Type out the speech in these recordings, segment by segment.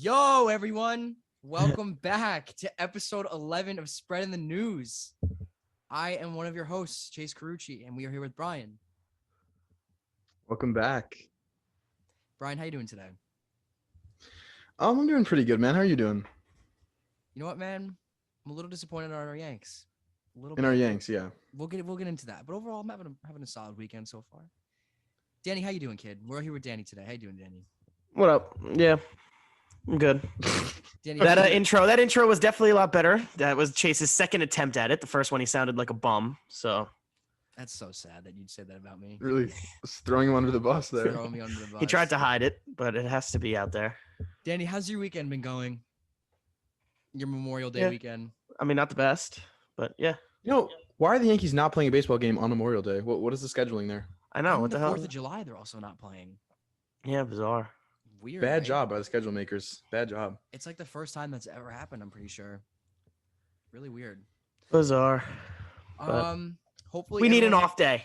Yo, everyone. Welcome back to episode 11 of Spreading the News. I am one of your hosts, Chase Carucci, and we are here with Bryan. Welcome back. Bryan, how you doing today? I'm doing pretty good, man. How are you doing? You know what, man? I'm a little disappointed in our Yanks. A little In bit. our Yanks, yeah. We'll get into that. But overall, I'm having a solid weekend so far. Danny, how you doing, kid? We're here with Danny today. How you doing, Danny? What up? Yeah, I'm good. Danny, That intro was definitely a lot better. That was Chase's second attempt at it. The first one he sounded like a bum. So that's so sad that you'd say that about me. Really throwing him under the bus there. Throwing me under the bus. He tried to hide it, but it has to be out there. Danny, how's your weekend been going? Your Memorial Day weekend. I mean, not the best, but yeah. You know, why are the Yankees not playing a baseball game on Memorial Day? What is the scheduling there? I know. What the hell? 4th of July, they're also not playing. Yeah, bizarre. Weird. Bad right? job by the schedule makers. Bad job. It's like the first time that's ever happened, I'm pretty sure. Really weird. Bizarre. Hopefully we need an off day.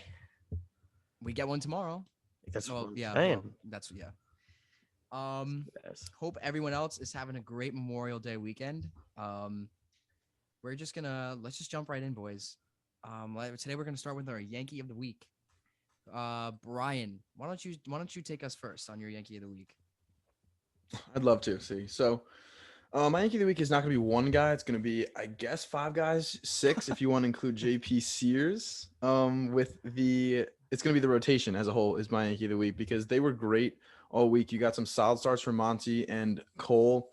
We get one tomorrow. That's Well, that's Yes. Hope everyone else is having a great Memorial Day weekend. Let's just jump right in, boys. Today we're gonna start with our Yankee of the week. Bryan, why don't you take us first on your Yankee of the week? I'd love to. So my Yankee of the week is not going to be one guy. It's going to be, I guess, 5 guys, 6 if you want to include JP Sears. It's going to be the rotation as a whole is my Yankee of the week because they were great all week. You got some solid starts from Monty and Cole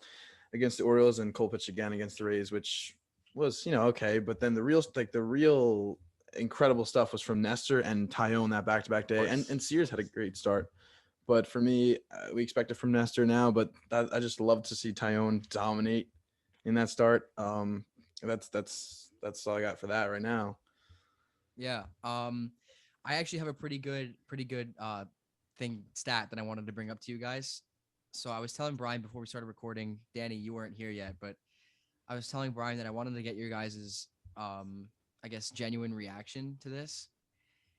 against the Orioles, and Cole pitched again against the Rays, which was, okay. But then the real incredible stuff was from Nestor and Tyone that back-to-back day, and Sears had a great start. But for me, we expect it from Nestor now, but I just love to see Tyone dominate in that start. That's all I got for that right now. Yeah. I actually have a pretty good stat that I wanted to bring up to you guys. So I was telling Bryan before we started recording, Danny, you weren't here yet, but I was telling Bryan that I wanted to get your guys's genuine reaction to this.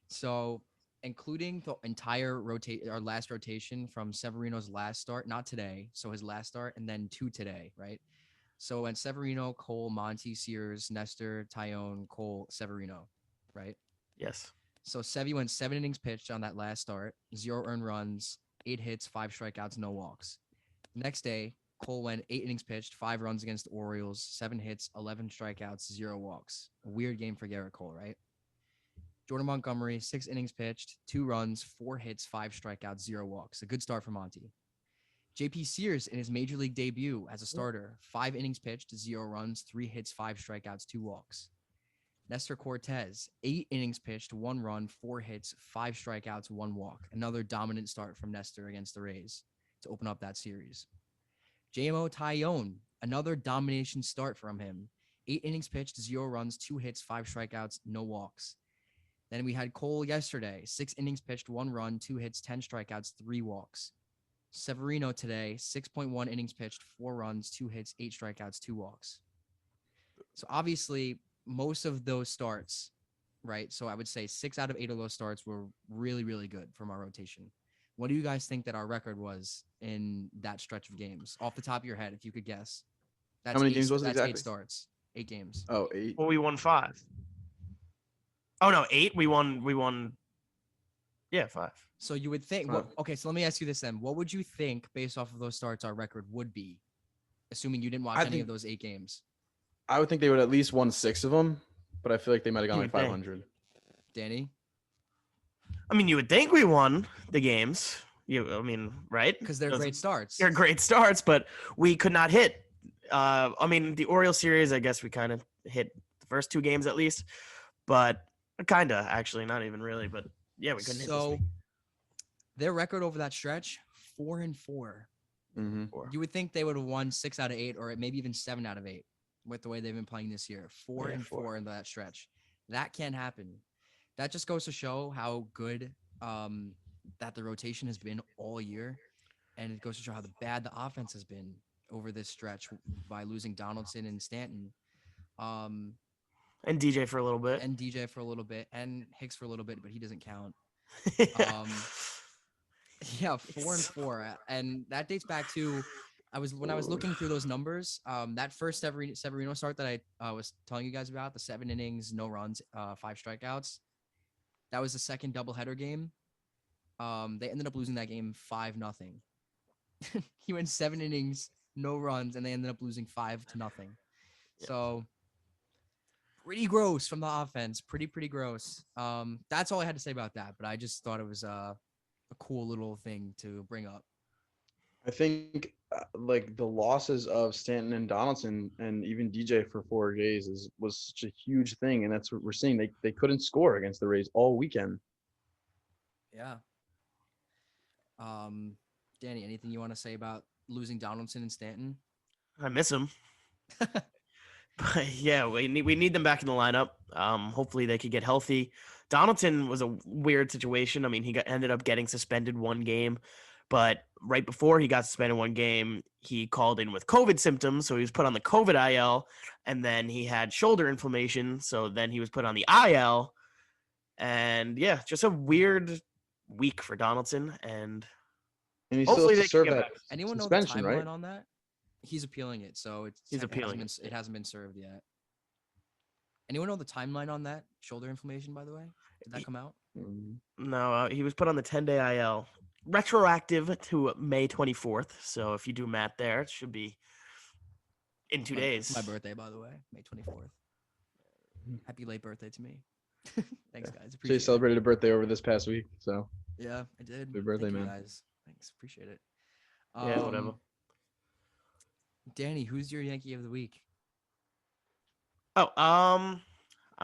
So including the entire our last rotation from Severino's last start, not today, so his last start, and then to today, right? So when Severino, Cole, Monty, Sears, Nestor, Tyone, Cole, Severino, right? Yes. So Sevy went 7 innings pitched on that last start, 0 earned runs, 8 hits, 5 strikeouts, no walks. Next day, Cole went 8 innings pitched, 5 runs against the Orioles, 7 hits, 11 strikeouts, 0 walks. A weird game for Garrett Cole, right? Jordan Montgomery, 6 innings pitched, 2 runs, 4 hits, 5 strikeouts, 0 walks. A good start for Monty. JP Sears in his major league debut as a starter, 5 innings pitched, 0 runs, 3 hits, 5 strikeouts, 2 walks. Nestor Cortez, 8 innings pitched, 1 run, 4 hits, 5 strikeouts, 1 walk. Another dominant start from Nestor against the Rays to open up that series. JMO Tyone, another domination start from him. 8 innings pitched, 0 runs, 2 hits, 5 strikeouts, no walks. Then we had Cole yesterday, 6 innings pitched, 1 run, 2 hits, 10 strikeouts, 3 walks. Severino today, 6.1 innings pitched, 4 runs, 2 hits, 8 strikeouts, 2 walks. So obviously, most of those starts, right? So I would say 6 out of 8 of those starts were really, really good from our rotation. What do you guys think that our record was in that stretch of games? Off the top of your head, if you could guess. How many games was it that's exactly? 8 starts. 8 games. Oh, 8. Well, we won 5. Oh no, 8. We won. Yeah, 5. So you would think. Okay, so let me ask you this then: what would you think, based off of those starts, our record would be, assuming you didn't watch any of those 8 games? I would think they would at least won 6 of them, but I feel like they might have gone like 500. Danny? I mean, you would think we won the games. Right? Because they're great starts. They're great starts, but we could not hit. The Orioles series, I guess we kind of hit the first 2 games at least, but kind of actually, not even really, but yeah, we couldn't hit this week. Their record over that stretch, 4-4. Mm-hmm. You would think they would have won 6 out of 8, or maybe even 7 out of 8, with the way they've been playing this year. 4-4 in that stretch. That can't happen. That just goes to show how good that the rotation has been all year, and it goes to show how bad the offense has been over this stretch by losing Donaldson and Stanton. And DJ for a little bit. And Hicks for a little bit, but he doesn't count. Yeah. Yeah, 4-4. And that dates back to when I was looking through those numbers, that first Severino start that I was telling you guys about, the 7 innings, no runs, 5 strikeouts. That was the second doubleheader game. They ended up losing that game 5-0. He went 7 innings, no runs, and they ended up losing 5-0. Yeah. So pretty gross from the offense. Pretty gross. That's all I had to say about that. But I just thought it was a cool little thing to bring up. I think like the losses of Stanton and Donaldson and even DJ for 4 days was such a huge thing, and that's what we're seeing. They couldn't score against the Rays all weekend. Yeah. Danny, anything you want to say about losing Donaldson and Stanton? I miss him. But yeah, we need them back in the lineup. Hopefully they could get healthy. Donaldson was a weird situation. I mean, he ended up getting suspended 1 game, but right before he got suspended 1 game, he called in with COVID symptoms, so he was put on the COVID IL, and then he had shoulder inflammation, so then he was put on the IL, and yeah, just a weird week for Donaldson, and And he still hopefully has they to can serve get that back. Anyone know the suspension, timeline right? on that? He's appealing it, so He's appealing it. it hasn't been served yet. Anyone know the timeline on that shoulder inflammation? By the way, did that come out? No, he was put on the 10-day IL, retroactive to May 24th. So if you do math there, it should be in 2 days. My birthday, by the way, May 24th. Happy late birthday to me. Thanks, guys. So you Appreciate it. celebrated a birthday over this past week, so Yeah, I did. Happy birthday, Thank you, man. guys. Thanks. Appreciate it. Yeah, whatever. Danny, who's your Yankee of the week? Oh, I'm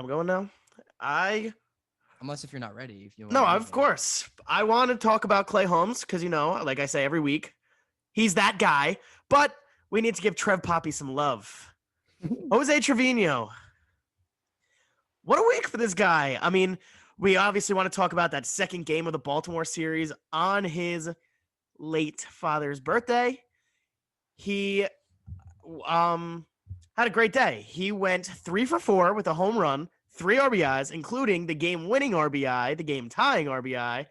going now. Unless if you're not ready, if you No, want of course. I want to talk about Clay Holmes because, like I say every week, he's that guy. But we need to give Trev Poppy some love. Jose Trevino. What a week for this guy. I mean, we obviously want to talk about that second game of the Baltimore series on his late father's birthday. He had a great day. He went 3 for 4 with a home run, 3 RBIs, including the game-winning RBI, the game-tying RBI.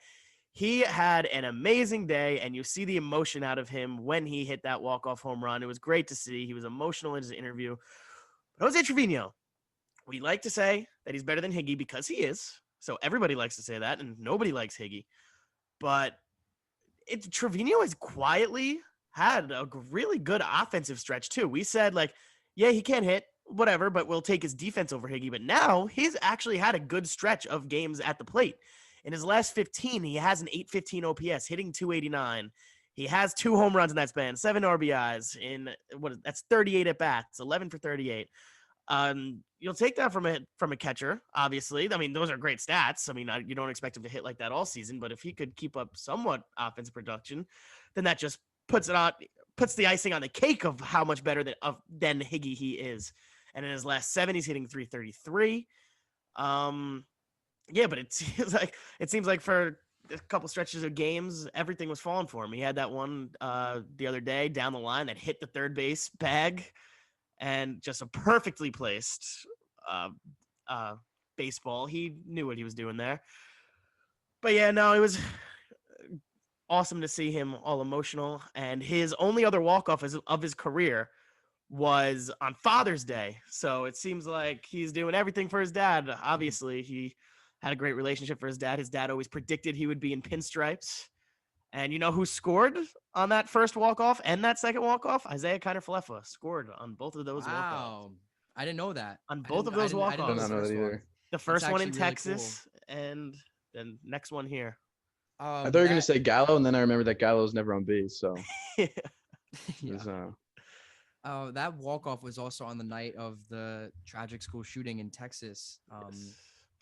He had an amazing day, and you see the emotion out of him when he hit that walk-off home run. It was great to see. He was emotional in his interview. But Jose Trevino, we like to say that he's better than Higgy because he is. So everybody likes to say that, and nobody likes Higgy. But Trevino has quietly had a really good offensive stretch, too. We said, yeah, he can't hit, whatever, but we'll take his defense over Higgy. But now he's actually had a good stretch of games at the plate. In his last 15, he has an 815 OPS, hitting 289. He has 2 home runs in that span, 7 RBIs that's 38 at bats, 11 for 38. You'll take that from a catcher, obviously. I mean, those are great stats. I mean, you don't expect him to hit like that all season, but if he could keep up somewhat offensive production, then that just puts the icing on the cake of how much better than Higgy he is. And in his last 7, he's hitting 333. Yeah, but it seems like for a couple stretches of games, everything was falling for him. He had that one the other day down the line that hit the third base bag, and just a perfectly placed baseball. He knew what he was doing there. But yeah, no, it was awesome to see him all emotional. And his only other walk-off of his career was on Father's Day. So it seems like he's doing everything for his dad. Obviously, he had a great relationship for his dad. His dad always predicted he would be in pinstripes. And you know who scored on that first walk-off and that second walk-off? Isaiah Kiner-Falefa scored on both of those walk-offs. Wow. I didn't know that. On both of those walk-offs. I don't know that either. The first one in actually really Texas and the next one here. I thought you were going to say Gallo, and then I remembered that Gallo's never on base, so. Yeah. That walk-off was also on the night of the tragic school shooting in Texas. Yes.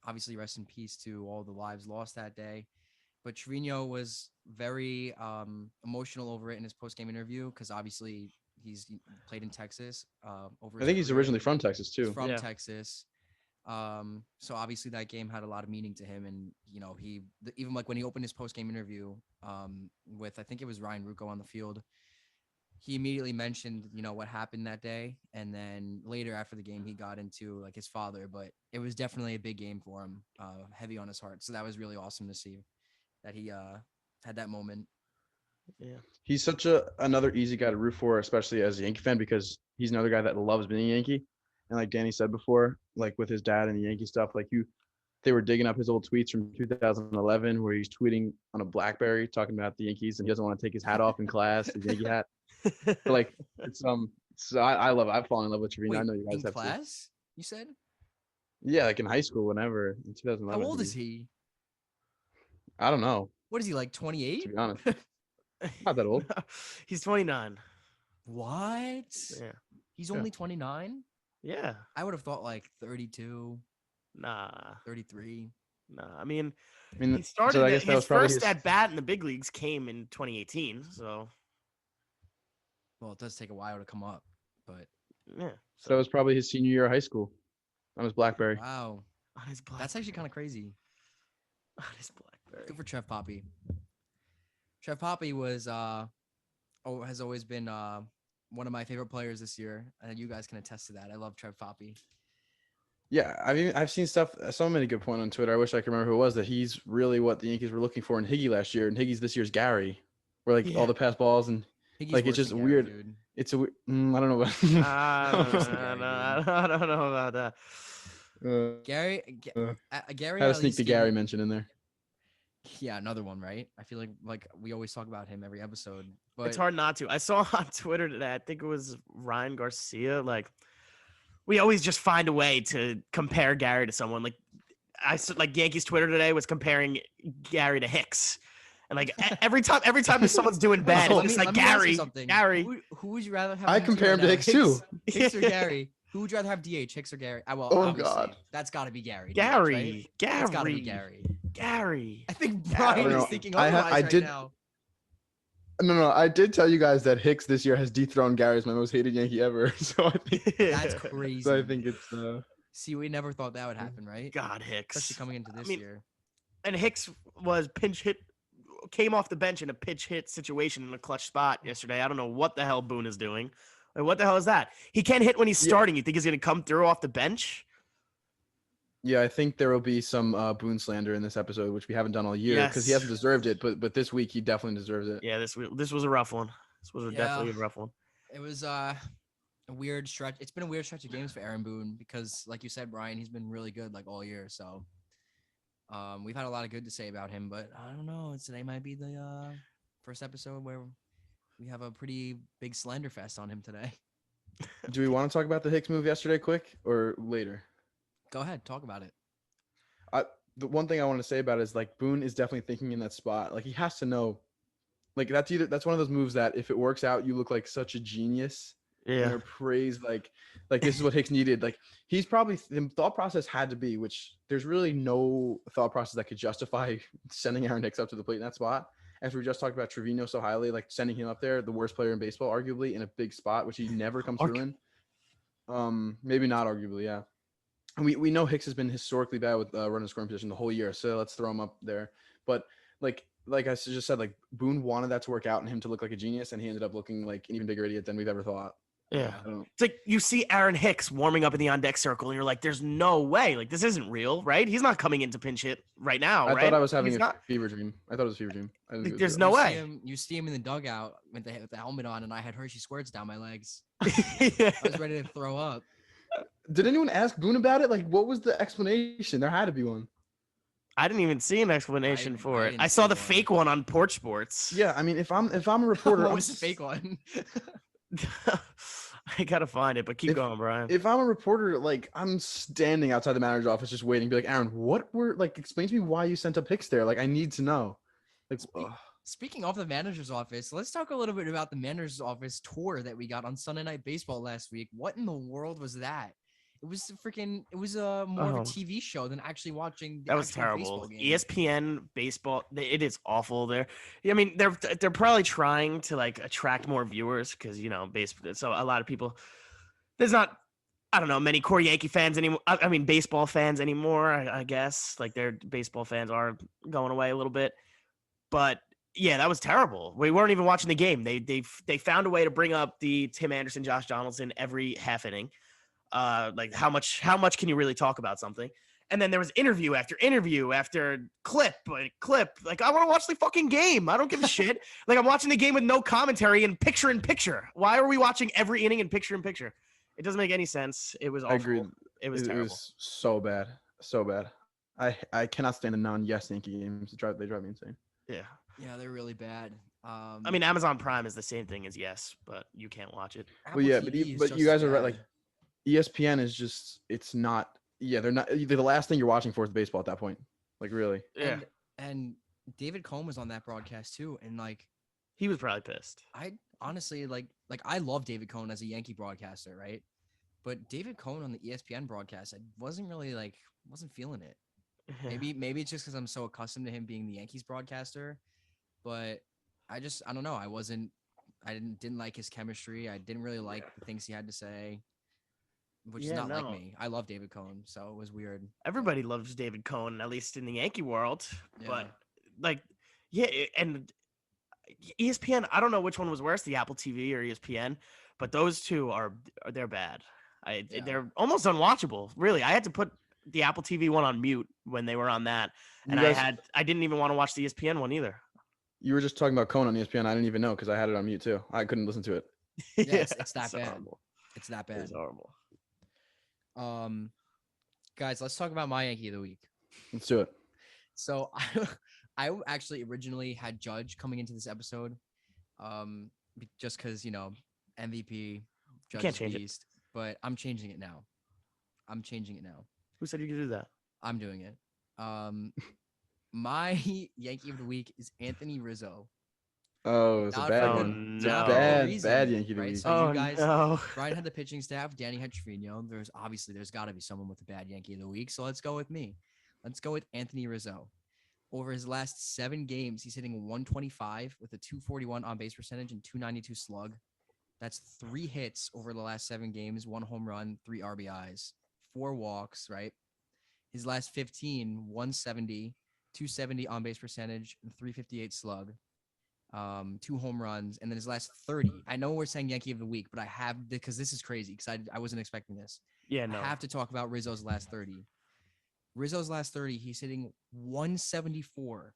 Obviously, rest in peace to all the lives lost that day. But Trevino was very emotional over it in his post-game interview because obviously he's played in Texas. I think he's originally from Texas too. He's from Texas. So obviously that game had a lot of meaning to him, and even like when he opened his post-game interview with I think it was Ryan Rucco on the field, he immediately mentioned what happened that day, and then later after the game he got into like his father, but it was definitely a big game for him, heavy on his heart. So that was really awesome to see that he had that moment. Yeah. He's such another easy guy to root for, especially as a Yankee fan, because he's another guy that loves being a Yankee. And like Danny said before, like with his dad and the Yankee stuff, like they were digging up his old tweets from 2011 where he's tweeting on a BlackBerry talking about the Yankees and he doesn't want to take his hat off in class, his Yankee hat. But like it's so I love it. I've fallen in love with Trevino. I Wait, know you guys in have too. class? You said? Yeah, like in high school, whenever in 2011. How old is he? I don't know, What is he like? to 28? be honest. Not that old. He's 29. What? Yeah. He's Yeah. only 29? Yeah. I would have thought like 32, Nah. 33. Nah. I mean, I mean, he started so I guess that his was probably first his, at bat in the big leagues came in 2018. So Well, it does take a while to come up, but yeah. so that was probably his senior year of high school on his BlackBerry. wow. On his black. That's actually kind of crazy. On his BlackBerry. Good for Trev Poppy. Trev Poppy has always been one of my favorite players this year, and you guys can attest to that. I love Trev Poppy. Yeah, I've seen stuff. Someone made a good point on Twitter. I wish I could remember who it was. That he's really what the Yankees were looking for in Higgy last year, and Higgy's this year's Gary, where like Yeah. all the pass balls and Higgy's like, it's worse just than Gary, weird. dude. it's a. I don't know about. I don't know about that. Gary, Gary. Had to at sneak least the gave Gary me- mention in there. Yeah, another one, right? I feel like we always talk about him every episode, but It's hard not to. I saw on Twitter today, I think it was Ryan Garcia. Like, we always just find a way to compare Gary to someone. Like, like Yankees Twitter today was comparing Gary to Hicks, and like every time someone's doing bad, Oh, it's just let like me ask you Gary, something. Gary. Who would you rather have? I on your compare team him to right Hicks now? too. Hicks or Gary? Who would you rather have DH, Hicks or Gary? Well, Oh, obviously, God. that's got to be Gary. DH, Gary, right? It's got to be Gary. Gary. I think Gary. Brian No, is thinking I otherwise right did- now. No, I did tell you guys that Hicks this year has dethroned Gary as my most hated Yankee ever. So I think That's crazy. so. I think it's. See, we never thought that would happen, right? God, Hicks. Especially coming into this mean, year. And Hicks was pinch hit, came off the bench in a pitch hit situation in a clutch spot yesterday. I don't know what the hell Boone is doing. Like, what the hell is that? He can't hit when he's Yeah. starting. You think he's going to come through off the bench? Yeah, I think there will be some Boone slander in this episode, which we haven't done all year because he Yes. hasn't deserved it. But this week he definitely deserves it. Yeah, this was a rough one. This was definitely a Yeah. rough one. It was a weird stretch. It's been a weird stretch of games for Aaron Boone because, like you said, Brian, he's been really good like all year. So we've had a lot of good to say about him, but I don't know. Today might be the first episode where we have a pretty big slander fest on him today. Do we want to talk about the Hicks move yesterday, quick or later? Go ahead, talk about it. The one thing I want to say about it is like Boone is definitely thinking in that spot. Like he has to know, like that's one of those moves that if it works out, you look like such a genius. And Yeah. they're praised like this is what Hicks needed. Like he's probably the thought process had to be, which there's really no thought process that could justify sending Aaron Hicks up to the plate in that spot. As we just talked about Trevino so highly, like sending him up there, the worst player in baseball, arguably in a big spot, which he never comes through in. Maybe not arguably, yeah. And we know Hicks has been historically bad with running scoring position the whole year, so let's throw him up there. But like I just said, like Boone wanted that to work out and him to look like a genius, and he ended up looking like an even bigger idiot than we've ever thought. Yeah. I don't know. It's like you see Aaron Hicks warming up in the on deck circle, and you're like, "There's no way! Like this isn't real, right? He's not coming into pinch hit right now, I right?" thought I was having He's a not. fever dream. I thought it was a fever dream. I didn't think it was There's real. no way. You see him in the dugout with the helmet on, and I had Hershey squirts down my legs. Yeah. I was ready to throw up. Did anyone ask Boone about it? Like, what was the explanation? There had to be one. I didn't even see an explanation I for it. didn't I saw see the one. fake one on Porch Sports. Yeah, I mean, if I'm a reporter, What I'm was the fake one? I gotta find it, but keep If- going, Brian. If I'm a reporter, like I'm standing outside the manager's office just waiting, be like, Aaron, what were like? Explain to me why you sent up Hicks there. Like, I need to know. Like, Speaking of the manager's office, let's talk a little bit about the manager's office tour that we got on Sunday Night Baseball last week. What in the world was that? It was more of a Oh. TV show than actually watching the That was actual terrible. baseball game. ESPN baseball, it is awful there. I mean, they're probably trying to like attract more viewers because baseball. So a lot of people, there's not, I don't know, many core Yankee fans anymore. I mean, baseball fans anymore. I guess like their baseball fans are going away a little bit, but yeah, that was terrible. We weren't even watching the game. They found a way to bring up the Tim Anderson, Josh Donaldson every half inning. Like how much can you really talk about something? And then there was interview after interview after clip. Like, I want to watch the fucking game. I don't give a shit. Like, I'm watching the game with no commentary and picture in picture. Why are we watching every inning in picture in picture? It doesn't make any sense. It was awful. I agree. It was It terrible. was so bad, so bad. I cannot stand the non-yes Yankee games. They drive me insane. Yeah, they're really bad. I mean, Amazon Prime is the same thing as yes, but you can't watch it. Apple Well, yeah, TV is but just you guys as are right. bad. Like ESPN is just it's not. Yeah, they're not. The last thing you're watching for is baseball at that point. Like really. Yeah, And David Cohn was on that broadcast too, and like he was probably pissed. I honestly like I love David Cohn as a Yankee broadcaster, right? But David Cohn on the ESPN broadcast, I wasn't really wasn't feeling it. Maybe it's just because I'm so accustomed to him being the Yankees broadcaster, but I don't know. I didn't like his chemistry. I didn't really like the things he had to say, which is not like me. I love David Cohn, so it was weird. Everybody loves David Cohn, at least in the Yankee world. Yeah. But like, yeah, and ESPN, I don't know which one was worse, the Apple TV or ESPN, but those two they're bad. They're almost unwatchable. Really, I had to put the Apple TV one on mute when they were on that, and I didn't even want to watch the ESPN one either. You were just talking about Cohn on ESPN. I didn't even know because I had it on mute too. I couldn't listen to it. Yeah, it's that bad. Horrible. It's that bad. It's horrible. Guys, let's talk about my Yankee of the week. Let's do it. So I actually originally had Judge coming into this episode, just because MVP, Judge can't change it. Beast, but I'm changing it now. Who said you could do that? I'm doing it. My Yankee of the week is Anthony Rizzo. Oh, it's a Not bad for one. no. It's bad reason, Yankee of the right? week. So you guys, no. Bryan had the pitching staff. Danny had Trevino. There's got to be someone with a bad Yankee of the week. So let's go with me. Let's go with Anthony Rizzo. Over his last 7 games, he's hitting 125 with a 241 on base percentage and 292 slug. That's 3 hits over the last 7 games, 1 home run, 3 RBIs, 4 walks, right? His last 15, 170, 270 on base percentage, and 358 slug. 2 home runs, and then his last 30. I know we're saying Yankee of the week, but I have, because this is crazy because I wasn't expecting this. Yeah, no. I have to talk about Rizzo's last 30. Rizzo's last 30, he's hitting 174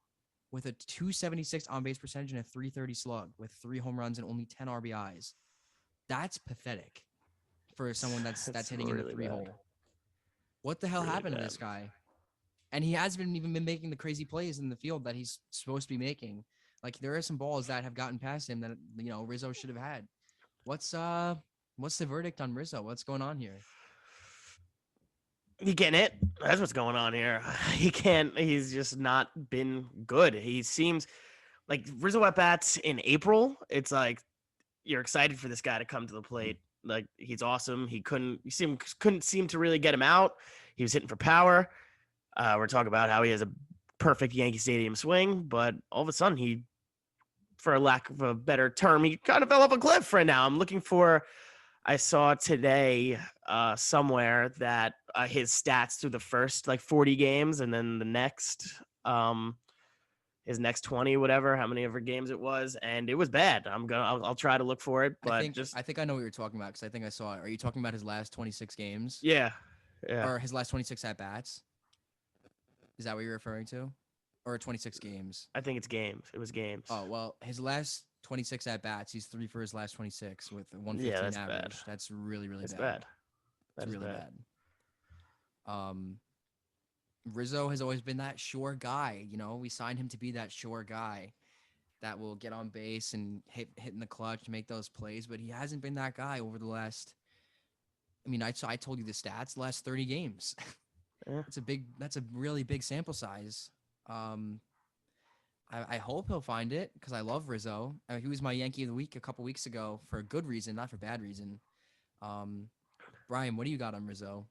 with a 276 on base percentage and a 330 slug with 3 home runs and only 10 RBIs. That's pathetic for someone that's hitting in the 3 hole. What the hell happened to this guy? And he hasn't even been making the crazy plays in the field that he's supposed to be making. Like, there are some balls that have gotten past him that Rizzo should have had. What's the verdict on Rizzo? What's going on here? He getting it. That's what's going on here. He's just not been good. He seems like Rizzo at bats in April. It's like you're excited for this guy to come to the plate. Like, he's awesome. Couldn't seem to really get him out. He was hitting for power. We're talking about how he has a perfect Yankee Stadium swing, but all of a sudden he, for lack of a better term, he kind of fell off a cliff right now. I saw today somewhere that his stats through the first 40 games and then the next his next 20, whatever, how many ever games it was, and it was bad. I'll try to look for it, but I think I know what you're talking about because I think I saw it. Are you talking about his last 26 games? Yeah. Or his last 26 at bats? Is that what you're referring to? Or 26 games? I think it's games. It was games. Oh, well, his last 26 at bats, he's 3 for his last 26 with a 115 Yeah, that's average. bad. That's really, really That's bad. That's really bad. Rizzo has always been that sure guy. We signed him to be that sure guy that will get on base and hit in the clutch, make those plays, but he hasn't been that guy over the last. I mean, I told you the stats, the last 30 games. Yeah. That's a really big sample size. I hope he'll find it because I love Rizzo. He was my Yankee of the week a couple weeks ago for a good reason, not for bad reason. Bryan, what do you got on Rizzo?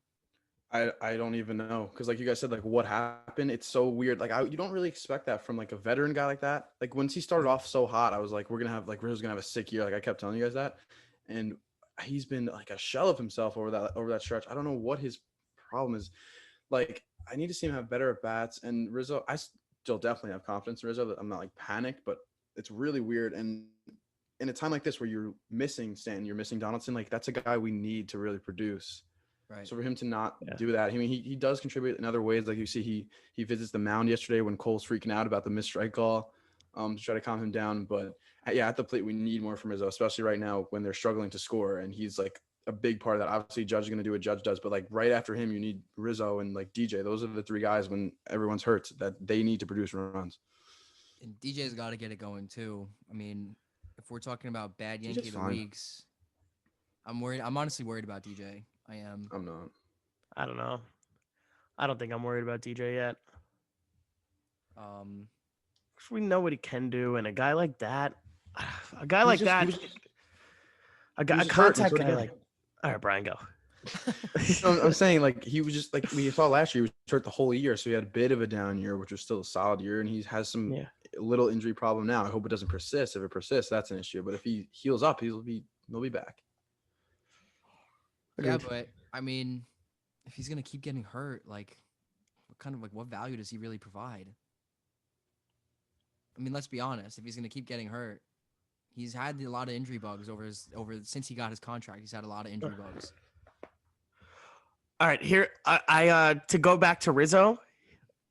I don't even know because like you guys said, like what happened? It's so weird. Like you don't really expect that from like a veteran guy like that. Like once he started off so hot, I was like, Rizzo's gonna have a sick year. Like I kept telling you guys that, and he's been like a shell of himself over that stretch. I don't know what his problem is. Like I need to see him have better at bats. And Rizzo, I still definitely have confidence in Rizzo. That I'm not like panicked, but it's really weird. And in a time like this where you're missing Stanton, you're missing Donaldson, like that's a guy we need to really produce. Right. So for him to not do that, I mean, he does contribute in other ways. Like you see, he visits the mound yesterday when Cole's freaking out about the missed strike call, to try to calm him down. But at the plate, we need more from Rizzo, especially right now when they're struggling to score. And he's like a big part of that. Obviously, Judge is going to do what Judge does, but like right after him, you need Rizzo and like DJ. Those are the three guys when everyone's hurt that they need to produce runs. And DJ's got to get it going too. I mean, if we're talking about bad DJ's Yankee of the fine. weeks, I'm worried. I'm honestly worried about DJ. I am. I'm not. I don't know. I don't think I'm worried about DJ yet. We know what he can do, and a guy like that, a contact guy like. All right, Brian, go. I'm saying like he was just like we saw last year. He was hurt the whole year, so he had a bit of a down year, which was still a solid year, and he has some little injury problem now. I hope it doesn't persist. If it persists, that's an issue. But if he heals up, he'll be back. Yeah, but I mean, if he's gonna keep getting hurt, like, what value does he really provide? I mean, let's be honest. If he's gonna keep getting hurt, he's had a lot of injury bugs since he got his contract. He's had a lot of injury bugs. All right, here I to go back to Rizzo.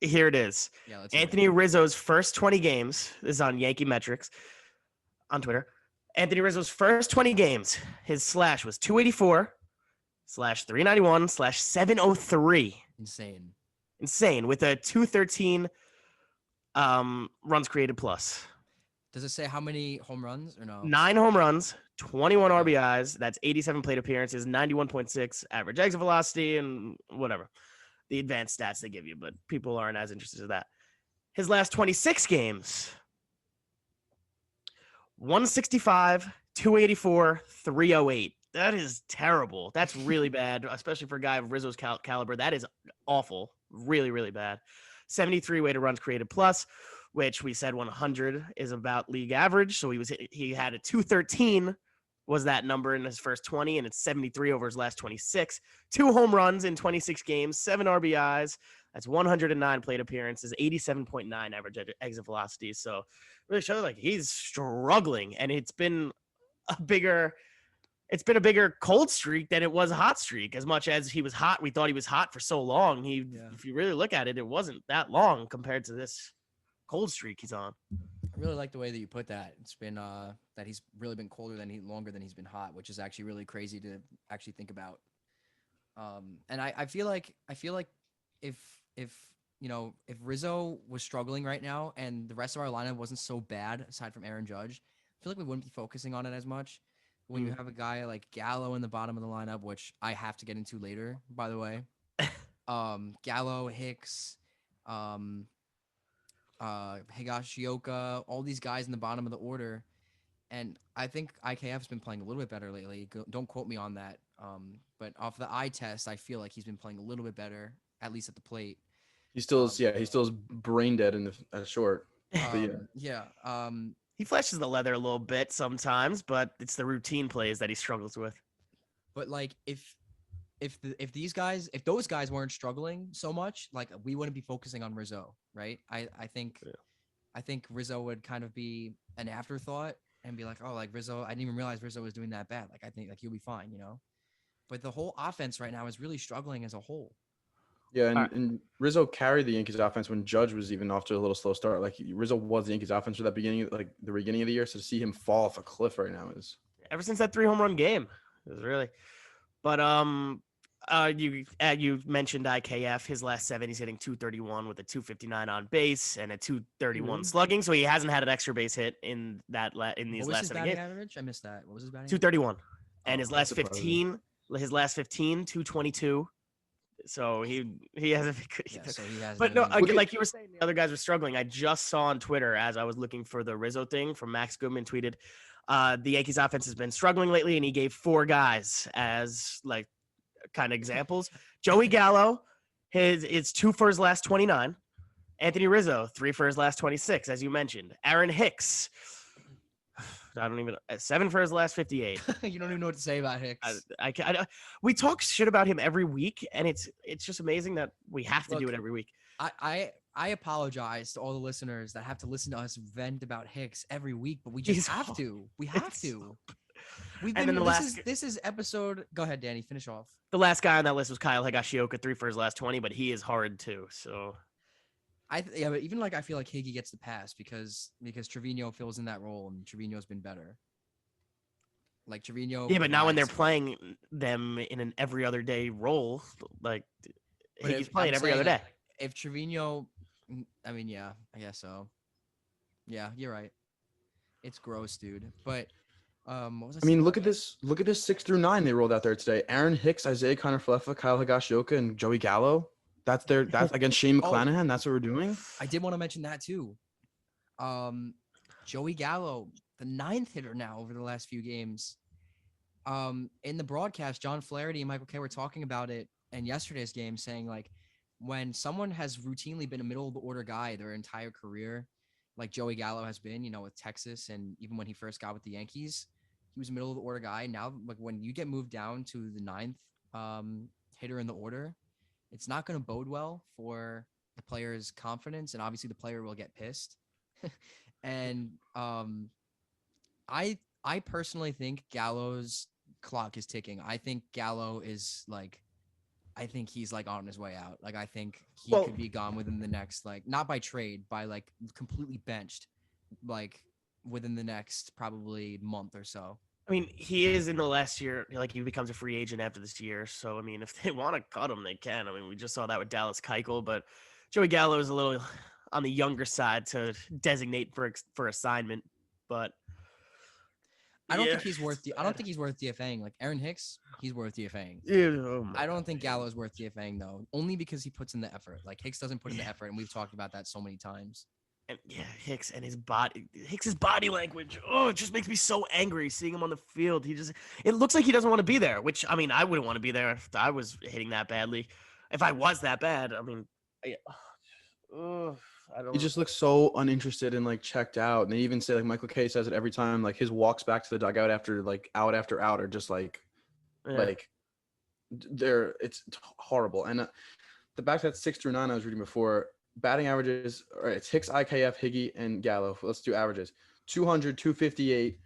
Here it is. Yeah, Anthony Rizzo's first 20 games. This is on Yankee Metrics on Twitter. Anthony Rizzo's first 20 games, his slash was 284 /391 /703. Insane with a 213 runs created plus. Does it say how many home runs or no? 9 home runs, 21 RBIs. That's 87 plate appearances, 91.6 average exit velocity, and whatever. The advanced stats they give you, but people aren't as interested in that. His last 26 games, 165, 284, 308. That is terrible. That's really bad, especially for a guy of Rizzo's caliber. That is awful. Really, really bad. 73 weighted runs created plus, which we said 100 is about league average. So he had a 213 was that number in his first 20, and it's 73 over his last 26. 2 home runs in 26 games, 7 RBIs. That's 109 plate appearances, 87.9 average exit velocity. So really shows like he's struggling, and it's been a bigger cold streak than it was a hot streak. As much as he was hot, we thought he was hot for so long. If you really look at it, it wasn't that long compared to this cold streak he's on. I really like the way that you put that. It's been that he's really been longer than he's been hot, which is actually really crazy to actually think about. And I feel like if Rizzo was struggling right now and the rest of our lineup wasn't so bad aside from Aaron Judge, I feel like we wouldn't be focusing on it as much. When you have a guy like Gallo in the bottom of the lineup, which I have to get into later, by the way. Gallo, Hicks, Higashioka, all these guys in the bottom of the order. And I think IKF's been playing a little bit better lately. Don't quote me on that. But off the eye test, I feel like he's been playing a little bit better, at least at the plate. He still is brain dead in the short. He flashes the leather a little bit sometimes, but it's the routine plays that he struggles with. But like if those guys weren't struggling so much, like we wouldn't be focusing on Rizzo, right? I think Rizzo would kind of be an afterthought and be like, oh, like Rizzo, I didn't even realize Rizzo was doing that bad. Like I think like he'll be fine, you know. But the whole offense right now is really struggling as a whole. Yeah, and Rizzo carried the Yankees offense when Judge was even off to a little slow start. Like Rizzo was the Yankees offense for that beginning of the year. So to see him fall off a cliff right now is ever since that 3 home run game. It was really, but you mentioned IKF. His last 7, he's hitting 231 with a 259 on base and a 231 slugging. So he hasn't had an extra base hit in these last 7 games. Average? I missed that. What was his batting? 231, and his last 15, 222. So he hasn't been good either. So he hasn't. But no, like you were saying, the other guys were struggling. I just saw on Twitter as I was looking for the Rizzo thing from Max Goodman tweeted, the Yankees offense has been struggling lately, and he gave 4 guys as like kind of examples. Joey Gallo, it's 2 for his last 29. Anthony Rizzo, 3 for his last 26, as you mentioned. Aaron Hicks, 7 for his last 58. You don't even know what to say about Hicks. We talk shit about him every week, and it's just amazing that we have to do it every week. I apologize to all the listeners that have to listen to us vent about Hicks every week, but we just have to. We have to. We've And been. then This is episode. Go ahead, Danny. Finish off. the last guy on that list was Kyle Higashioka, 3 for his last 20, but he is hard too. So Yeah, but even like I feel like Higgy gets the pass because Trevino fills in that role and Trevino's been better. Like Trevino. yeah, but now when they're provides- playing them in an every other day role, like But he's if- playing I'm every saying, other like, day. If Trevino, I mean, yeah, I guess so. Yeah, you're right. It's gross, dude. But what was I I mean, saying look about at this. Look at this 6 through 9 they rolled out there today. Aaron Hicks, Isaiah Kiner-Falefa, Kyle Higashioka, and Joey Gallo. That's against Shane Oh. McClanahan. That's what we're doing. I did want to mention that too. Joey Gallo, the 9th hitter now over the last few games. In the broadcast, John Flaherty and Michael Kay were talking about it in yesterday's game, saying like when someone has routinely been a middle of the order guy their entire career, like Joey Gallo has been, with Texas, and even when he first got with the Yankees, he was a middle of the order guy. Now, like when you get moved down to the 9th hitter in the order, it's not going to bode well for the player's confidence, and obviously the player will get pissed. And I personally think Gallo's clock is ticking. I think Gallo is like, I think he's like on his way out. Like I think he could be gone within the next, like not by trade, by like completely benched, like within the next probably month or so. I mean, he is in the last year, like he becomes a free agent after this year. So I mean, if they want to cut him, they can. I mean, we just saw that with Dallas Keuchel, but Joey Gallo is a little on the younger side to designate for assignment. But I don't think he's worth I don't think he's worth DFAing. Like Aaron Hicks, he's worth DFAing. I don't think Gallo's worth DFAing though, only because he puts in the effort. Like Hicks doesn't put in the effort, and we've talked about that so many times. And yeah, Hicks's body language. Oh, it just makes me so angry seeing him on the field. It looks like he doesn't want to be there, which I mean, I wouldn't want to be there if I was hitting that badly. If I was that bad, I mean, I don't. He just looks so uninterested and like checked out. And they even say like Michael Kay says it every time. Like his walks back to the dugout after like out after out are just like it's horrible. And the back to that 6 through 9 I was reading before. Batting averages, all right, it's Hicks, IKF, Higgy, and Gallo. Let's do averages. 200, 258,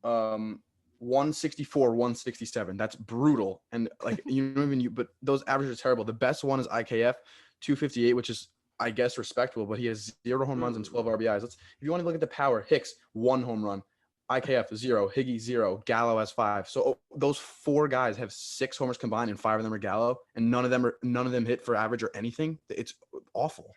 164, 167. That's brutal. And like but those averages are terrible. The best one is IKF, 258, which is I guess respectable, but he has 0 home runs and 12 RBIs. If you want to look at the power, Hicks 1 home run, IKF 0, Higgy 0, Gallo has 5. So those 4 guys have 6 homers combined, and 5 of them are Gallo, and none of them hit for average or anything. It's awful.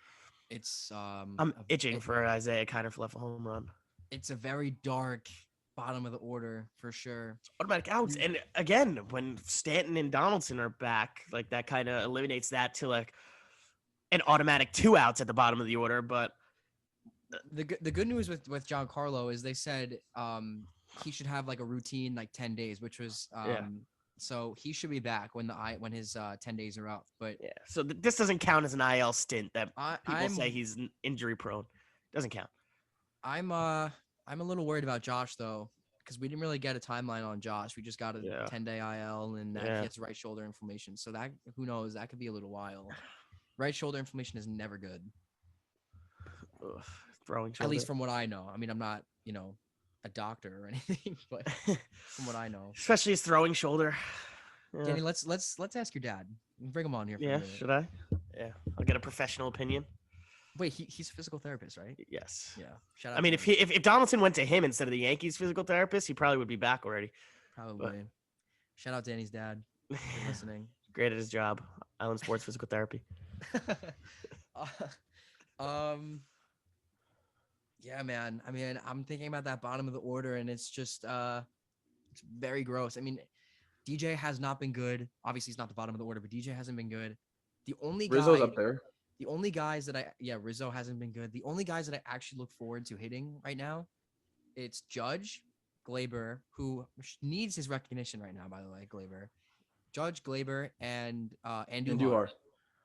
It's I'm itching for Isaiah Kiner-Falefa home run. It's a very dark bottom of the order for sure. Automatic outs, and again, when Stanton and Donaldson are back, like that kind of eliminates that to like an automatic 2 outs at the bottom of the order. But the good news with Giancarlo is they said he should have like a routine like 10 days, which was so he should be back when his 10 days are up. But yeah, so this doesn't count as an IL stint that people I'm say he's injury prone. Doesn't count. I'm a little worried about Josh though, because we didn't really get a timeline on Josh. We just got a 10-day IL and that he has right shoulder inflammation. So that who knows, that could be a little while. Right shoulder inflammation is never good. Ugh, throwing shoulder. At least from what I know. I mean, I'm not, a doctor or anything, but from what I know. Especially his throwing shoulder. Yeah. Danny, let's ask your dad. Bring him on here for a minute. Should I? Yeah. I'll get a professional opinion. Wait, he's a physical therapist, right? Yes. Yeah. Shout out I mean, to him. if Donaldson went to him instead of the Yankees physical therapist, he probably would be back already. Probably. Shout out Danny's dad for listening. Great at his job. Island Sports Physical Therapy. Yeah, man. I mean, I'm thinking about that bottom of the order, and it's just it's very gross. I mean, DJ has not been good. Obviously, he's not the bottom of the order, but DJ hasn't been good. The only Rizzo's up there. The only guys that Rizzo hasn't been good. The only guys that I actually look forward to hitting right now, it's Judge, Glaber, who needs his recognition right now, by the way, Glaber. Judge, Glaber, and Andujar.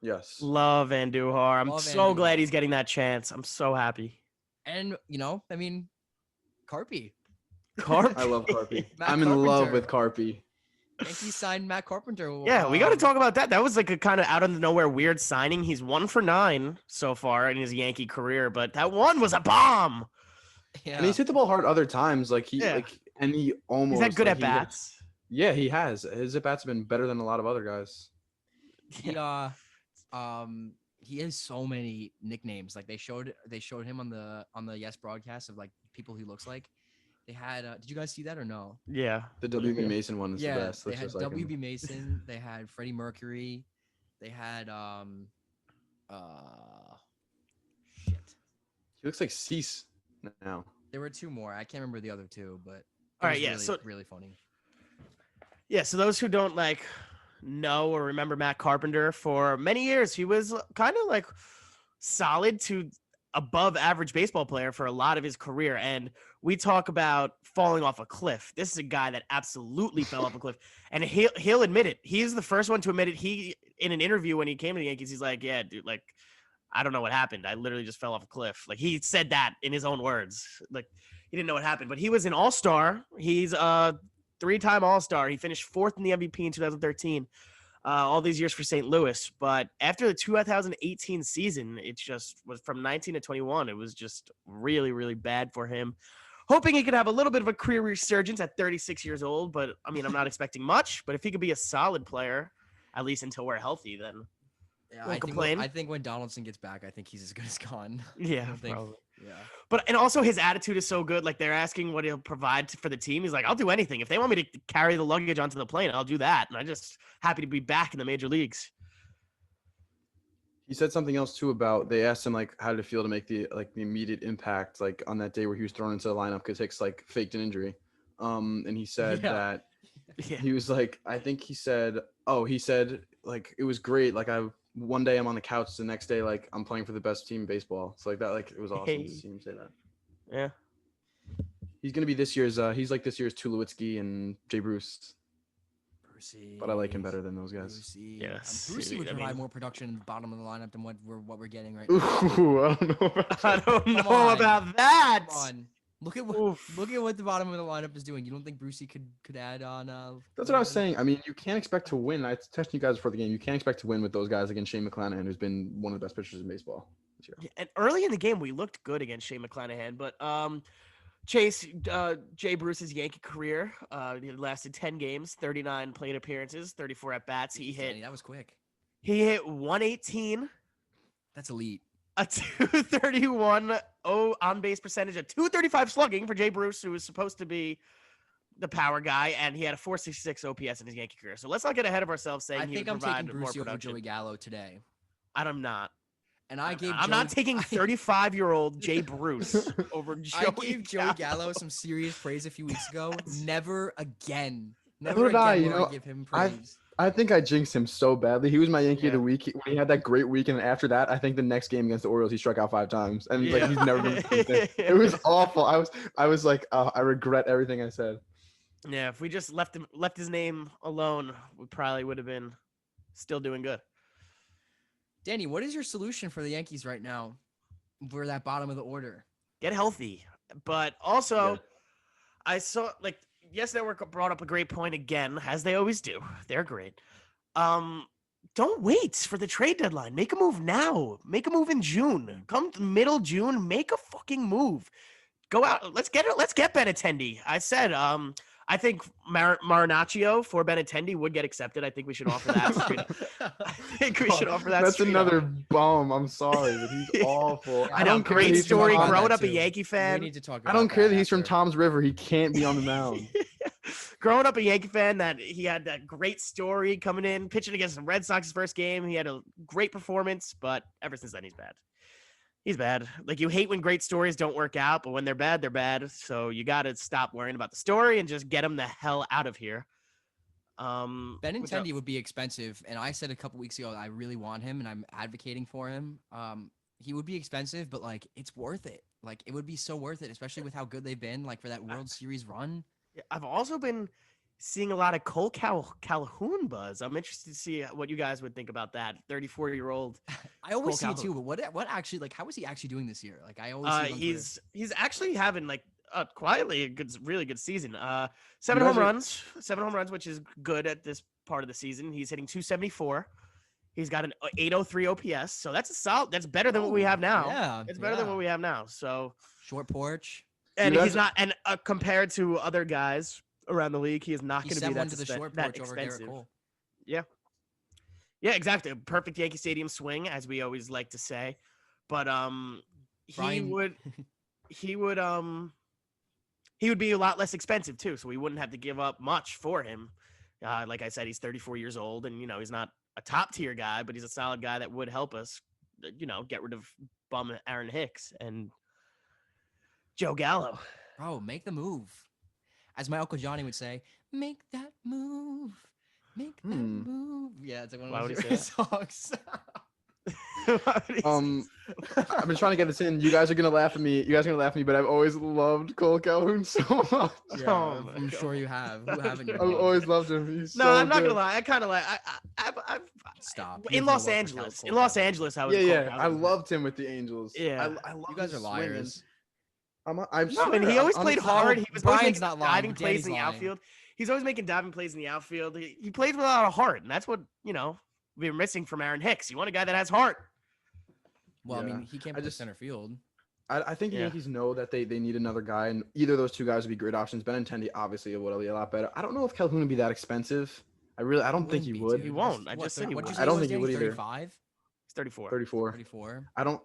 Yes. Love Andujar. I'm so glad he's getting that chance. I'm so happy. And, I mean, Carpy. I love Carpy. I'm in love with Carpy. Yankees signed Matt Carpenter. Yeah, we got to talk about that. That was like a kind of out of nowhere weird signing. He's 1 for 9 so far in his Yankee career, but that one was a bomb. Yeah. And he's hit the ball hard other times. Like And he almost He's that good like, at bats. Yeah, he has. His at bats have been better than a lot of other guys. He has so many nicknames. Like they showed him on the Yes broadcast of like people he looks like. They had did you guys see that or no? Yeah. The WB Mason one is the Yeah, best. they Looks had just like him. WB Mason, they had Freddie Mercury, they had shit. He looks like Cease now. There were two more. I can't remember the other two, but All right, was yeah, really, so- really funny. Yeah, so those who don't like know or remember Matt Carpenter, for many years he was kind of like solid to above average baseball player for a lot of his career. And we talk about falling off a cliff. This is a guy that absolutely fell off a cliff, and he'll admit it. He's the first one to admit it. He, in an interview when he came to the Yankees, he's like, "Yeah, dude, like I don't know what happened. I literally just fell off a cliff." Like he said that in his own words. Like he didn't know what happened, but he was an all-star. He's a 3-time all-star. He finished 4th in the MVP in 2013. All these years for St. Louis. But after the 2018 season, it just was from 19 to 21. It was just really, really bad for him. Hoping he could have a little bit of a career resurgence at 36 years old. But I mean, I'm not expecting much. But if he could be a solid player, at least until we're healthy, then Yeah, won't complain. I think when Donaldson gets back, I think he's as good as gone. yeah, I think, probably. yeah. But and also his attitude is so good. Like they're asking what he'll provide for the team. He's like, I'll do anything. If they want me to carry the luggage onto the plane, I'll do that. And I'm just happy to be back in the major leagues. He said something else too about they asked him like how did it feel to make the immediate impact like on that day where he was thrown into the lineup because Hicks like faked an injury. And he said that he was like, I think he said like it was great. Like one day I'm on the couch, the next day like I'm playing for the best team in baseball. So like that, like it was awesome to see him say that. Yeah. He's gonna be this year's he's like this year's Tulowitzki and Jay Bruce. Brucey, But I like him better than those guys. Brucey. Yes. Brucey would I provide mean- more production in the bottom of the lineup than what we're getting right now. Ooh, I don't know about I that. don't Come know on. about that. Come on. Look at Oof. what the bottom of the lineup is doing. You don't think Brucey could add on? That's what I was saying. I mean, you can't expect to win. I texted you guys before the game. You can't expect to win with those guys against Shane McClanahan, who's been one of the best pitchers in baseball this year. And early in the game, we looked good against Shane McClanahan, but Chase, Jay Bruce's Yankee career, he lasted 10 games, 39 plate appearances, 34 at bats. He hit That was quick. 118, That's elite. a 231 on base percentage, a 235 slugging for Jay Bruce, who was supposed to be the power guy, and he had a 466 OPS in his Yankee career. So let's not get ahead of ourselves saying I he think would I'm provide taking more Brucey over production. Joey Gallo today, I'm not. and I gave. I'm not taking 35-year-old Jay Bruce over Joey I gave Joey Gallo some serious praise a few weeks ago. Never again. So Never did I, again you will know, I give him praise. I think I jinxed him so badly. He was my Yankee of the Yeah. week when he had that great week, and after that, I think the next game against the Orioles, he struck out 5 times, and Yeah. like he's never been. It was awful. I was like, I regret everything I said. Yeah, if we just left his name alone, we probably would have been still doing good. Danny, what is your solution for the Yankees right now? For that bottom of the order. Get healthy. But also, Yeah. I saw Yes Network brought up a great point again, as they always do. They're great. Don't wait for the trade deadline. Make a move now. Make a move in June. Come middle June, make a fucking move. Go out. Let's get Benintendi. I said, I think Marinaccio for Benintendi would get accepted. I think we should offer that. straight up. I think we should offer that. That's straight another up. bum. I'm sorry, but he's awful. I know. don't care that Great he's from story. Tom's- Growing up a too. Yankee We fan. need to talk. I don't about care that he's from after. Tom's River. He can't be on the mound. Growing up a Yankee fan, that he had that great story coming in, pitching against the Red Sox his first game. He had a great performance, but ever since then, he's bad. He's bad. Like, you hate when great stories don't work out, but when they're bad, they're bad. So you got to stop worrying about the story and just get him the hell out of here. Benintendi would be expensive, and I said a couple weeks ago I really want him, and I'm advocating for him. He would be expensive, but like it's worth it. Like it would be so worth it, especially with how good they've been. Like for that World Series run. I've also been seeing a lot of Cole Calhoun buzz. I'm interested to see what you guys would think about that. 34-year-old. I always see Cole it too, but what actually like how is he actually doing this year? Like I always see it on Twitter. He's actually having like quietly a really good season. 7 You home guys are- 7 home runs, which is good at this part of the season. He's hitting 274. He's got an 803 OPS, so that's a solid. That's better than what we have now. Yeah, It's better than what we have now. So short porch. And Dude, he's not. And compared to other guys around the league, he is not He going to sent be one that, to the short that porch over Garrett expensive. Cole. Yeah. Yeah, exactly. A perfect Yankee Stadium swing, as we always like to say. But he Bryan- would he would be a lot less expensive too, so we wouldn't have to give up much for him. Like I said, he's 34 years old, and he's not a top tier guy, but he's a solid guy that would help us, get rid of bum Aaron Hicks and Joe Gallo. Bro, make the move. As my Uncle Johnny would say, make that move. Make that move. Yeah, it's like one Why of would those he say songs. I've been trying to get this in. You guys are gonna laugh at me. But I've always loved Cole Calhoun so much. Yeah, Oh my I'm sure you have. Who haven't you? I've loved? always loved him. He's No, so I'm not good. gonna lie. I kind of like. I've Stop. in Los Angeles. In Los Angeles, I was. Yeah. I loved him with the Angels. Yeah. I love You guys are his swing, and liars. I'm No, swear, and he always I'm played honestly- hard. He was always Brian's making not lying, diving but plays Danny's in the lying. outfield. He's always making diving plays in the outfield. He plays with a lot of heart, and that's what we were missing from Aaron Hicks. You want a guy that has heart. Well, I Yeah. mean, he can't I play just- center field. I think the Yeah. Yankees know that they need another guy, and either of those two guys would be great options. Benintendi obviously would be a lot better. I don't know if Calhoun would be that expensive. I don't think he wouldn't be, would. dude. He won't. I What, just said he what'd you won't. say I don't was, think he Danny? would either. 35? He's 34. 34. 34. I don't.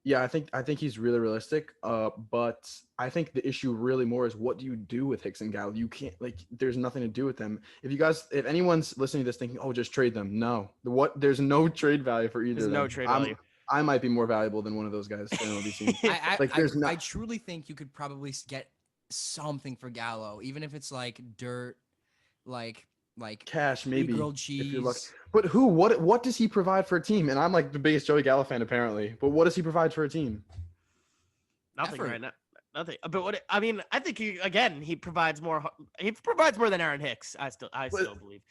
Yeah, I think he's really realistic. But I think the issue really more is what do you do with Hicks and Gallo? You can't there's nothing to do with them. If anyone's listening to this thinking, oh, just trade them. No, there's no trade value for either. There's of no them. trade value. I might be more valuable than one of those guys. in MLB team. I truly think you could probably get something for Gallo, even if it's like dirt, like Cash maybe grilled if you're lucky. cheese. But what does he provide for a team? And I'm like the biggest Joey Gallo fan apparently. But what does he provide for a team? Nothing Effort. right now. Nothing. But I think he provides more. He provides more than Aaron Hicks. I still believe.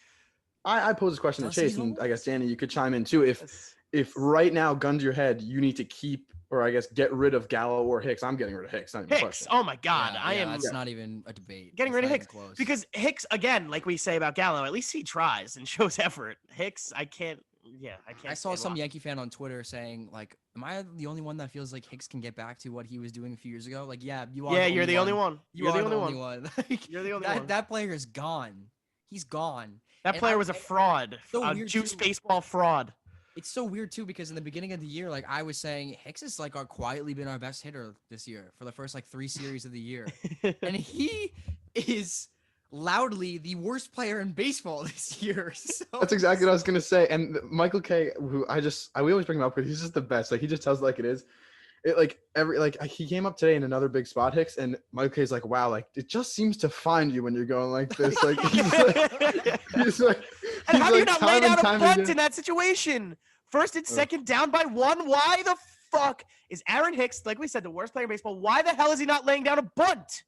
I pose this question to Does he Chase, and though? I guess Danny, you could chime in too. That's- If right now, gun to your head, you need to keep or I guess get rid of Gallo or Hicks. I'm getting rid of Hicks. Not even a Hicks. question. Oh my God, Yeah, I yeah, am That's not even a debate. getting It's rid of not even Hicks close. because Hicks again, like we say about Gallo, at least he tries and shows effort. Hicks, I can't. Yeah, I can't. I saw stand some watching. Yankee fan on Twitter saying, like, am I the only one that feels like Hicks can get back to what he was doing a few years ago? Like, yeah, you are. Yeah, you're the only one. You You're are the only one. Like, You're the only that, one. That player is gone. He's gone. That and player I- was a fraud. so A weird, juice too. baseball fraud. It's so weird too because in the beginning of the year, like I was saying, Hicks has like quietly been our best hitter this year for the first like 3 series of the year, and he is loudly the worst player in baseball this year. So That's exactly what I was gonna say. And Michael K, who we always bring him up because he's just the best. Like he just tells it like it is. He came up today in another big spot, Hicks, and Michael K's like, wow, like it just seems to find you when you're going like this. Like he's like And how do you like, not time lay and down a time bunt again. in that situation? First and second, down by 1. Why the fuck is Aaron Hicks, like we said, the worst player in baseball? Why the hell is he not laying down a bunt?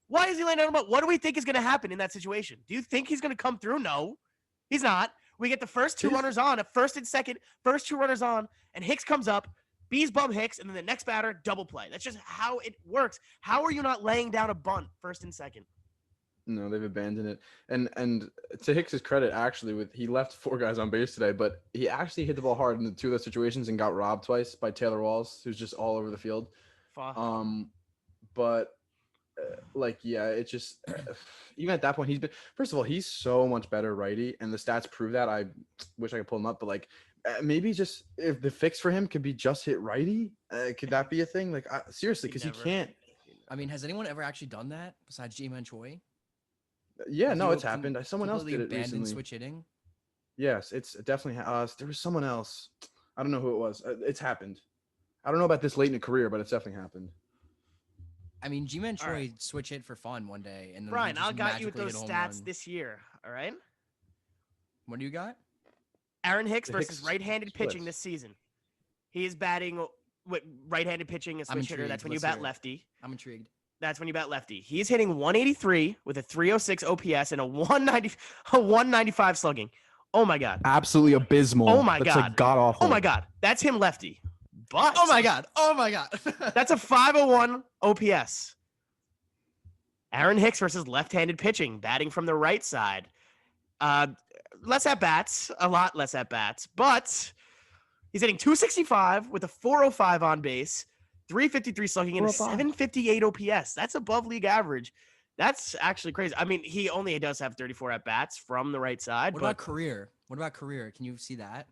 Why is he laying down a bunt? What do we think is going to happen in that situation? Do you think he's going to come through? No, he's not. We get the first 2 runners on, at first and second, first 2 runners on, and Hicks comes up, B's bum Hicks, and then the next batter, double play. That's just how it works. How are you not laying down a bunt first and second? No, they've abandoned it. And to Hicks's credit, actually, he left 4 guys on base today, but he actually hit the ball hard in the 2 of those situations and got robbed twice by Taylor Walls, who's just all over the field. Fuck. But it's just even at that point, first of all, he's so much better righty, and the stats prove that. I wish I could pull him up, but maybe just if the fix for him could be just hit righty, could that be a thing? Seriously, because he Never. can't. I mean, has anyone ever actually done that besides Ji-Man Choi? Yeah, no, You it's happened. Someone else did completely it abandoned recently. switch hitting. Yes, it's definitely there was someone else. I don't know who it was. It's happened. I don't know about this late in a career, but it's definitely happened. I mean, Ji-Man All Choi right. switch hit for fun one day, and then Brian, he just I got you with magically those hit a home stats run. this year. All right. What do you got? Aaron Hicks The versus Hicks right-handed pitching splits. this season. He is batting with right-handed pitching, a switch hitter. intrigued. That's when you Let's bat hear it. lefty. I'm intrigued. That's when you bat lefty. He's hitting 183 with a 306 OPS and a 195 slugging. Oh my God. Absolutely abysmal. Oh my God. god awful. Oh my God. That's him lefty. But Oh my God! Oh my God! that's a 501 OPS. Aaron Hicks versus left-handed pitching, batting from the right side. Less at bats, a lot less at bats, but he's hitting 265 with a 405 on base, 353 slugging and a 758 OPS. That's above league average. That's actually crazy. I mean, he only does have 34 at bats from the right side. What but about career? What about career? Can you see that?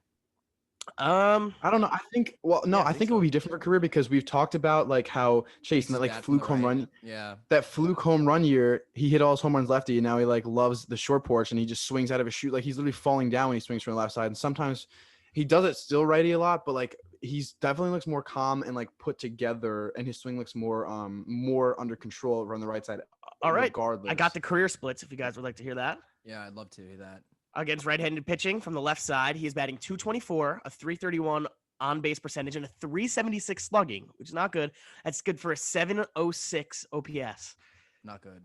I don't know. I think Yeah, I think it would be different for career because we've talked about like how Chase and that like Bat from fluke the home right. run. Yeah. That fluke home run year, he hit all his home runs lefty, and now he like loves the short porch and he just swings out of his shoe. Like he's literally falling down when he swings from the left side. And sometimes he does it still righty a lot, but like he's definitely looks more calm and like put together, and his swing looks more under control around the right side. All right. Regardless. I got the career splits if you guys would like to hear that. Yeah, I'd love to hear that. Against right-handed pitching from the left side, he is batting 224, a 331 on-base percentage, and a 376 slugging, which is not good. That's good for a 706 OPS. Not good.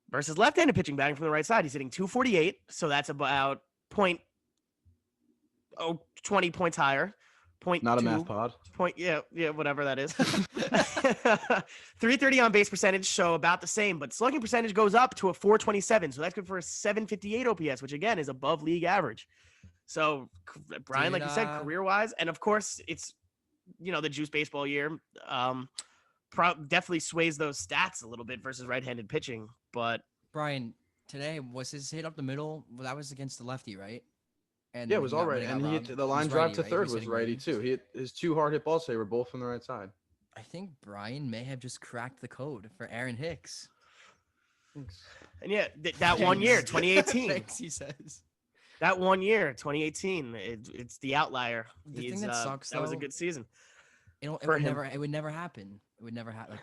Versus left-handed pitching, batting from the right side, he's hitting 248, so that's about 20 points higher. Not a math pod. Whatever that is. 330 on base percentage, so about the same, but slugging percentage goes up to a 427, so that's good for a 758 OPS, which again is above league average. So Bryan, like you said, career-wise, and of course it's the juice baseball year, definitely sways those stats a little bit versus right-handed pitching. But Bryan, today was his hit up the middle. Well, that was against the lefty, right? And yeah, it was all right. And he hit the line drive to third was righty too. His two hard hit balls today were both from the right side. I think Bryan may have just cracked the code for Aaron Hicks. Thanks. And yeah, that 1 year, 2018. Thanks, he says. That 1 year, 2018, it's the outlier. The thing that sucks, that was a good season. It would never happen. It would never happen.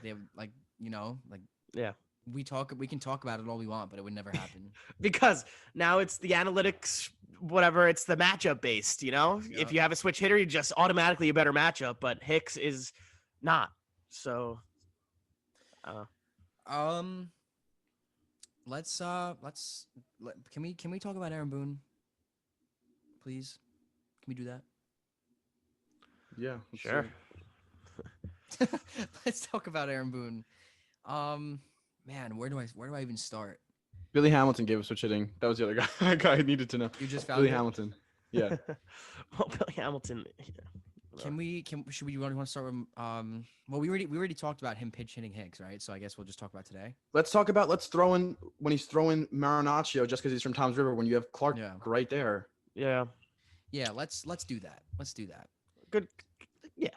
Yeah. We can talk about it all we want, but it would never happen. Because now it's the analytics, whatever, it's the matchup based, Yeah. If you have a switch hitter, you just automatically a better matchup, but Hicks is not. So can we talk about Aaron Boone? Please? Can we do that? Yeah, sure. Let's talk about Aaron Boone. Man, where do I even start? Billy Hamilton gave us switch hitting. That was the other guy. Guy I needed to know. You just found Billy it? Hamilton. Yeah. Well, Billy Hamilton. Should we want to start with well, we already talked about him pitch hitting Hicks, right? So I guess we'll just talk about today. Let's throw in when he's throwing Marinaccio just because he's from Tom's River when you have Clark right there. Yeah. Yeah, let's do that. Let's do that. Good. Yeah.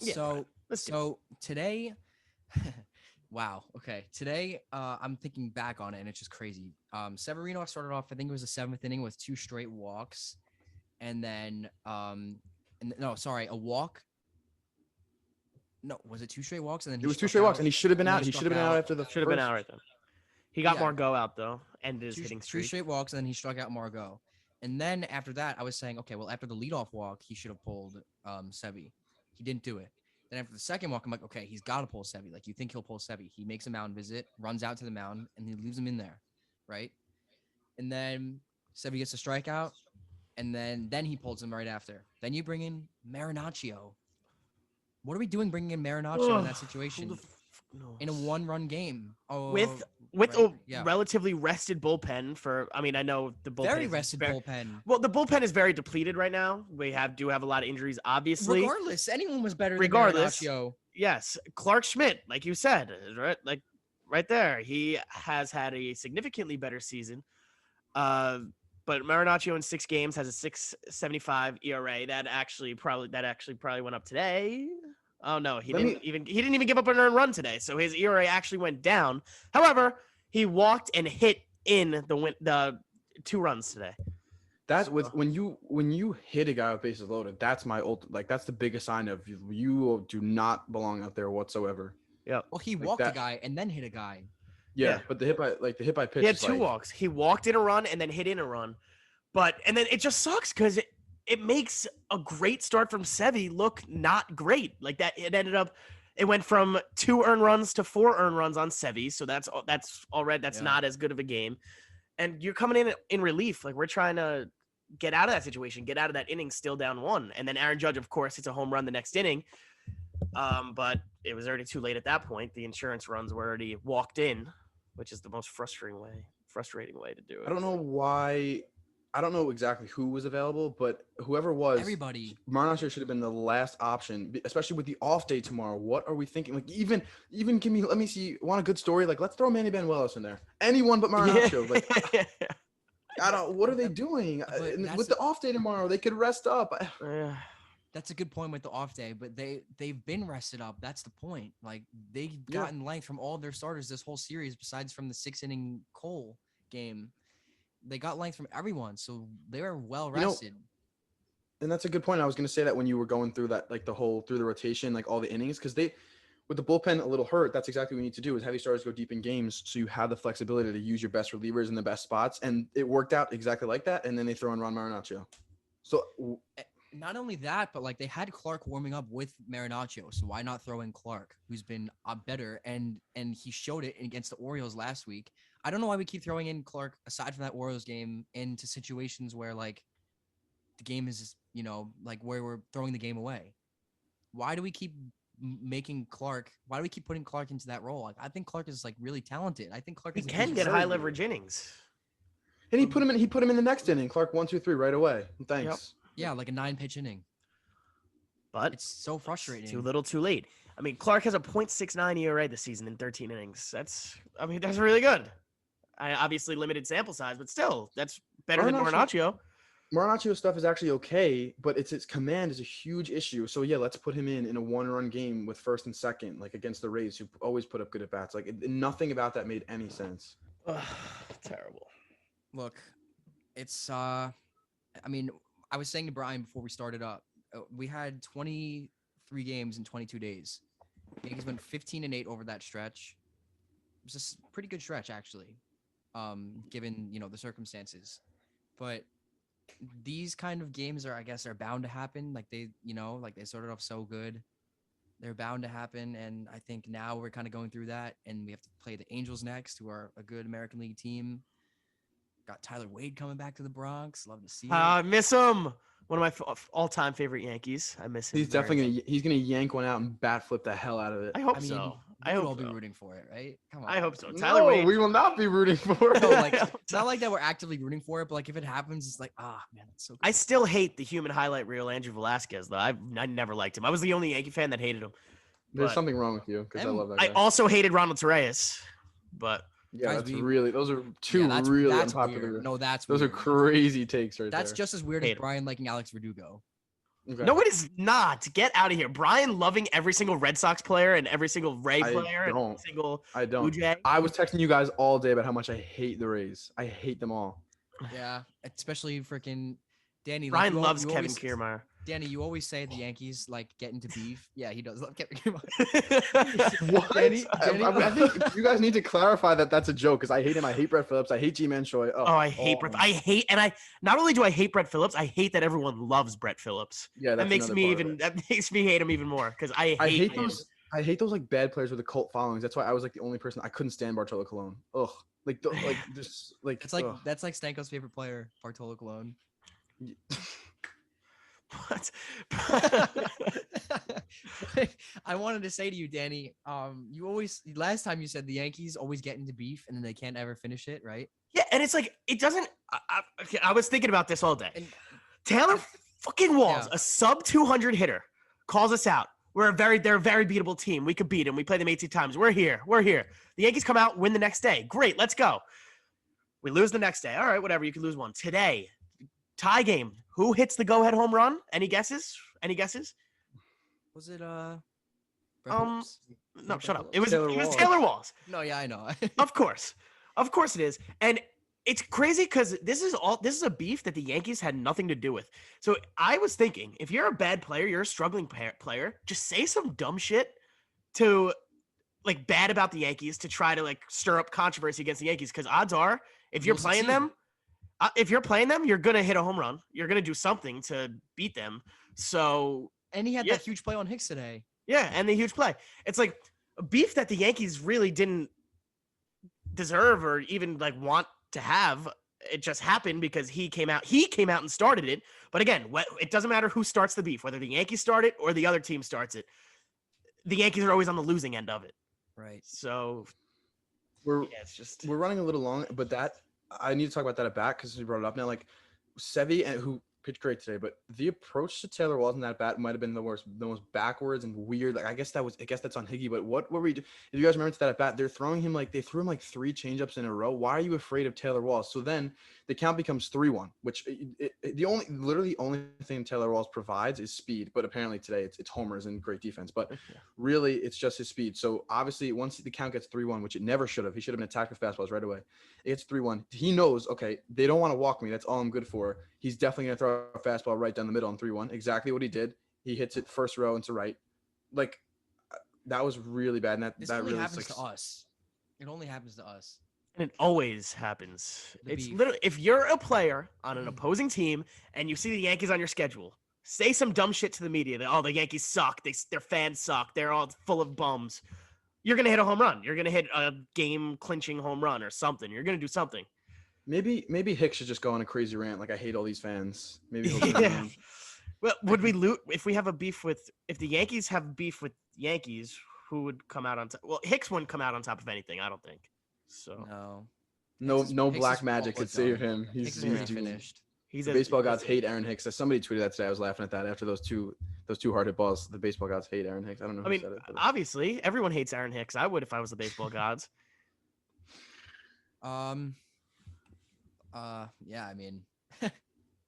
So today wow. Okay. Today, I'm thinking back on it, and it's just crazy. Severino started off, I think it was the 7th inning with 2 straight walks, and then a walk. No, was it 2 straight walks? And then it was 2 straight walks, and he should have been out. He should have been out after the. Should have been out right then. He got Margot out though, and his hitting streak. 2 straight walks, and then he struck out Margot. And then after that, I was saying, okay, well, after the leadoff walk, he should have pulled Sevy. He didn't do it. Then after the second walk, I'm like, okay, he's got to pull Sevy. Like, you think he'll pull Sevy. He makes a mound visit, runs out to the mound, and he leaves him in there, right? And then Sevy gets a strikeout, and then he pulls him right after. Then you bring in Marinaccio. What are we doing bringing in Marinaccio in that situation? In a 1-run game. With a relatively rested bullpen I know the bullpen very rested bullpen. Well, the bullpen is very depleted right now. We do have a lot of injuries, obviously. Regardless, anyone was better than Marinaccio. Yes. Clark Schmidt, like you said, right there. He has had a significantly better season. But Marinaccio in 6 games has a 6.75 ERA. That actually probably went up today. Oh no, he didn't even give up an earned run today. So his ERA actually went down. However, he walked and hit in the 2 runs today. That's when you hit a guy with bases loaded. That's that's the biggest sign of you do not belong out there whatsoever. Yeah. Well, he walked a guy and then hit a guy. Yeah, but the hit by pitch. He had 2 walks. He walked in a run and then hit in a run, and then it just sucks because it makes a great start from Sevy look not great. Like that, it went from 2 earned runs to 4 earned runs on Sevy. So that's already not as good of a game. And you're coming in relief. Like we're trying to get out of that situation, get out of that inning still down 1. And then Aaron Judge, of course, hits a home run the next inning. But it was already too late at that point. The insurance runs were already walked in, which is the most frustrating way to do it. I don't know why I don't know exactly who was available, but whoever was, Everybody. Marnacho should have been the last option, especially with the off day tomorrow. What are we thinking? Like even give me. Let me see. Want a good story? Like let's throw Manny Banuelos in there. Anyone but Marnacho. Like I don't. What are they doing? And with the off day tomorrow? They could rest up. That's a good point with the off day, but they've been rested up. That's the point. Like they've gotten length from all their starters this whole series, besides from the 6-inning Cole game. They got length from everyone, so they were well rested. And that's a good point. I was going to say that when you were going through that, like through the rotation, like all the innings, because with the bullpen a little hurt, that's exactly what we need to do is have your starters go deep in games so you have the flexibility to use your best relievers in the best spots. And it worked out exactly like that. And then they throw in Ron Marinaccio. So not only that, but like they had Clark warming up with Marinaccio, so why not throw in Clark, who's been better, and he showed it against the Orioles last week. I don't know why we keep throwing in Clark aside from that Orioles game into situations where like the game is, like where we're throwing the game away. Why do we keep making Clark? Why do we keep putting Clark into that role? Like I think Clark is like really talented. I think Clark can get high leverage innings. And he put him in the next inning. Clark 1, 2, 3 right away. Thanks. Yep. Yeah, like a 9-pitch inning. But it's so frustrating. Too little, too late. I mean, Clark has a .69 ERA this season in 13 innings. That's really good. I obviously limited sample size, but still, that's better than Marinaccio. Marinaccio's stuff is actually okay, but its command is a huge issue. So yeah, let's put him in a 1-run game with first and second, like against the Rays, who always put up good at bats. Like nothing about that made any sense. Terrible. Look, it's I mean, I was saying to Bryan before we started up, we had 23 games in 22 days. Yankees went 15-8 over that stretch. It was just a pretty good stretch, actually, given the circumstances. But these kind of games are bound to happen. Like they started off so good, they're bound to happen. And I think now we're kind of going through that, and we have to play the Angels next, who are a good American League team. Got Tyler Wade coming back to the Bronx. Love to see it. I miss him. One of my all-time favorite Yankees. I miss him. He's definitely gonna yank one out and bat flip the hell out of it. I hope so. I hope we'll be rooting for it, right? Come on. I hope so. Tyler Wade. We will not be rooting for it. No, like it's not like that we're actively rooting for it, but like if it happens, it's like, man, that's so good. I still hate the human highlight reel Andrew Velasquez, though. I never liked him. I was the only Yankee fan that hated him. There's something wrong with you because I love that guy. I also hated Ronald Torreyes, but yeah, those are two really unpopular. Weird. No, those are crazy takes right there. That's just as weird as Bryan liking Alex Verdugo. Okay. No, it is not. Get out of here. Bryan loving every single Red Sox player and every single Ray player. I don't. I was texting you guys all day about how much I hate the Rays. I hate them all. Yeah, especially freaking Danny. Bryan loves Kevin Kiermaier. Danny, you always say the Yankees get into beef. Yeah, he does love Kevin Kiermaier. What? Danny, I think you guys need to clarify that that's a joke because I hate him. I hate Brett Phillips. I hate G-Man Choi. I hate Brett. Not only do I hate Brett Phillips, I hate that everyone loves Brett Phillips. Yeah, that makes me hate him even more because I hate those. I hate those like bad players with the cult followings. That's why I was like the only person I couldn't stand Bartolo Colon. Ugh, that's like Stanko's favorite player, Bartolo Colon. What? I wanted to say to you, Danny, last time you said the Yankees always get into beef and then they can't ever finish it, right? Yeah, and it's like it doesn't. I was thinking about this all day. And Taylor fucking Walls, a sub 200 hitter, calls us out. They're a very beatable team. We could beat them. We play them 18 times. We're here. The Yankees come out, win the next day. Great, let's go. We lose the next day. All right, whatever. You can lose one today. Tie game. Who hits the go-ahead home run? Any guesses? Was it no, shut up. It was Taylor Walls. No, yeah, I know. Of course it is. And it's crazy because this is a beef that the Yankees had nothing to do with. So I was thinking, if you're a bad player, you're a struggling player, just say some dumb shit to like bad about the Yankees to try to like stir up controversy against the Yankees. Because odds are, if you're playing them, you're going to hit a home run. You're going to do something to beat them. So, and he had that huge play on Hicks today. Yeah, and the huge play. It's like a beef that the Yankees really didn't deserve or even like want to have. It just happened because he came out and started it. But again, it doesn't matter who starts the beef, whether the Yankees start it or the other team starts it. The Yankees are always on the losing end of it. Right. So we're running a little long, but I need to talk about that at bat because we brought it up now. Like Sevy and who pitched great today, but the approach to Taylor Walls in that bat might have been the most backwards and weird. Like I guess that's on Higgy. But what were we? If you guys remember that at bat, they threw him like 3 changeups in a row. Why are you afraid of Taylor Walls? So then the count becomes 3-1, which the only thing Taylor Walls provides is speed. But apparently today it's homers and great defense. But really it's just his speed. So obviously once the count gets 3-1, which it never should have, he should have been attacked with fastballs right away. It gets 3-1. He knows, okay, they don't want to walk me. That's all I'm good for. He's definitely going to throw a fastball right down the middle on 3-1. Exactly what he did. He hits it first row into right. Like, that was really bad. And that only really happens to us. It only happens to us. And it always happens. The It's beef. literally, if you're a player on an opposing team and you see the Yankees on your schedule, say some dumb shit to the media that, oh, the Yankees suck. Their fans suck. They're all full of bums. You're going to hit a home run. You're going to hit a game-clinching home run or something. You're going to do something. Maybe Hicks should just go on a crazy rant. Like, I hate all these fans. Maybe he'll Yeah. Well, would we loot if we have a beef with if the Yankees have beef with Yankees? Who would come out on top? Well, Hicks wouldn't come out on top of anything. I don't think. So No. no Hicks' black is magic all could save done. him. Hicks is He's pretty doomed. finished. he's The baseball gods hate Aaron Hicks. Somebody tweeted that today. I was laughing at that after those two hard hit balls. The baseball gods hate Aaron Hicks. I don't know who I mean, said it. But obviously, everyone hates Aaron Hicks. I would if I was the baseball gods. Yeah, I mean,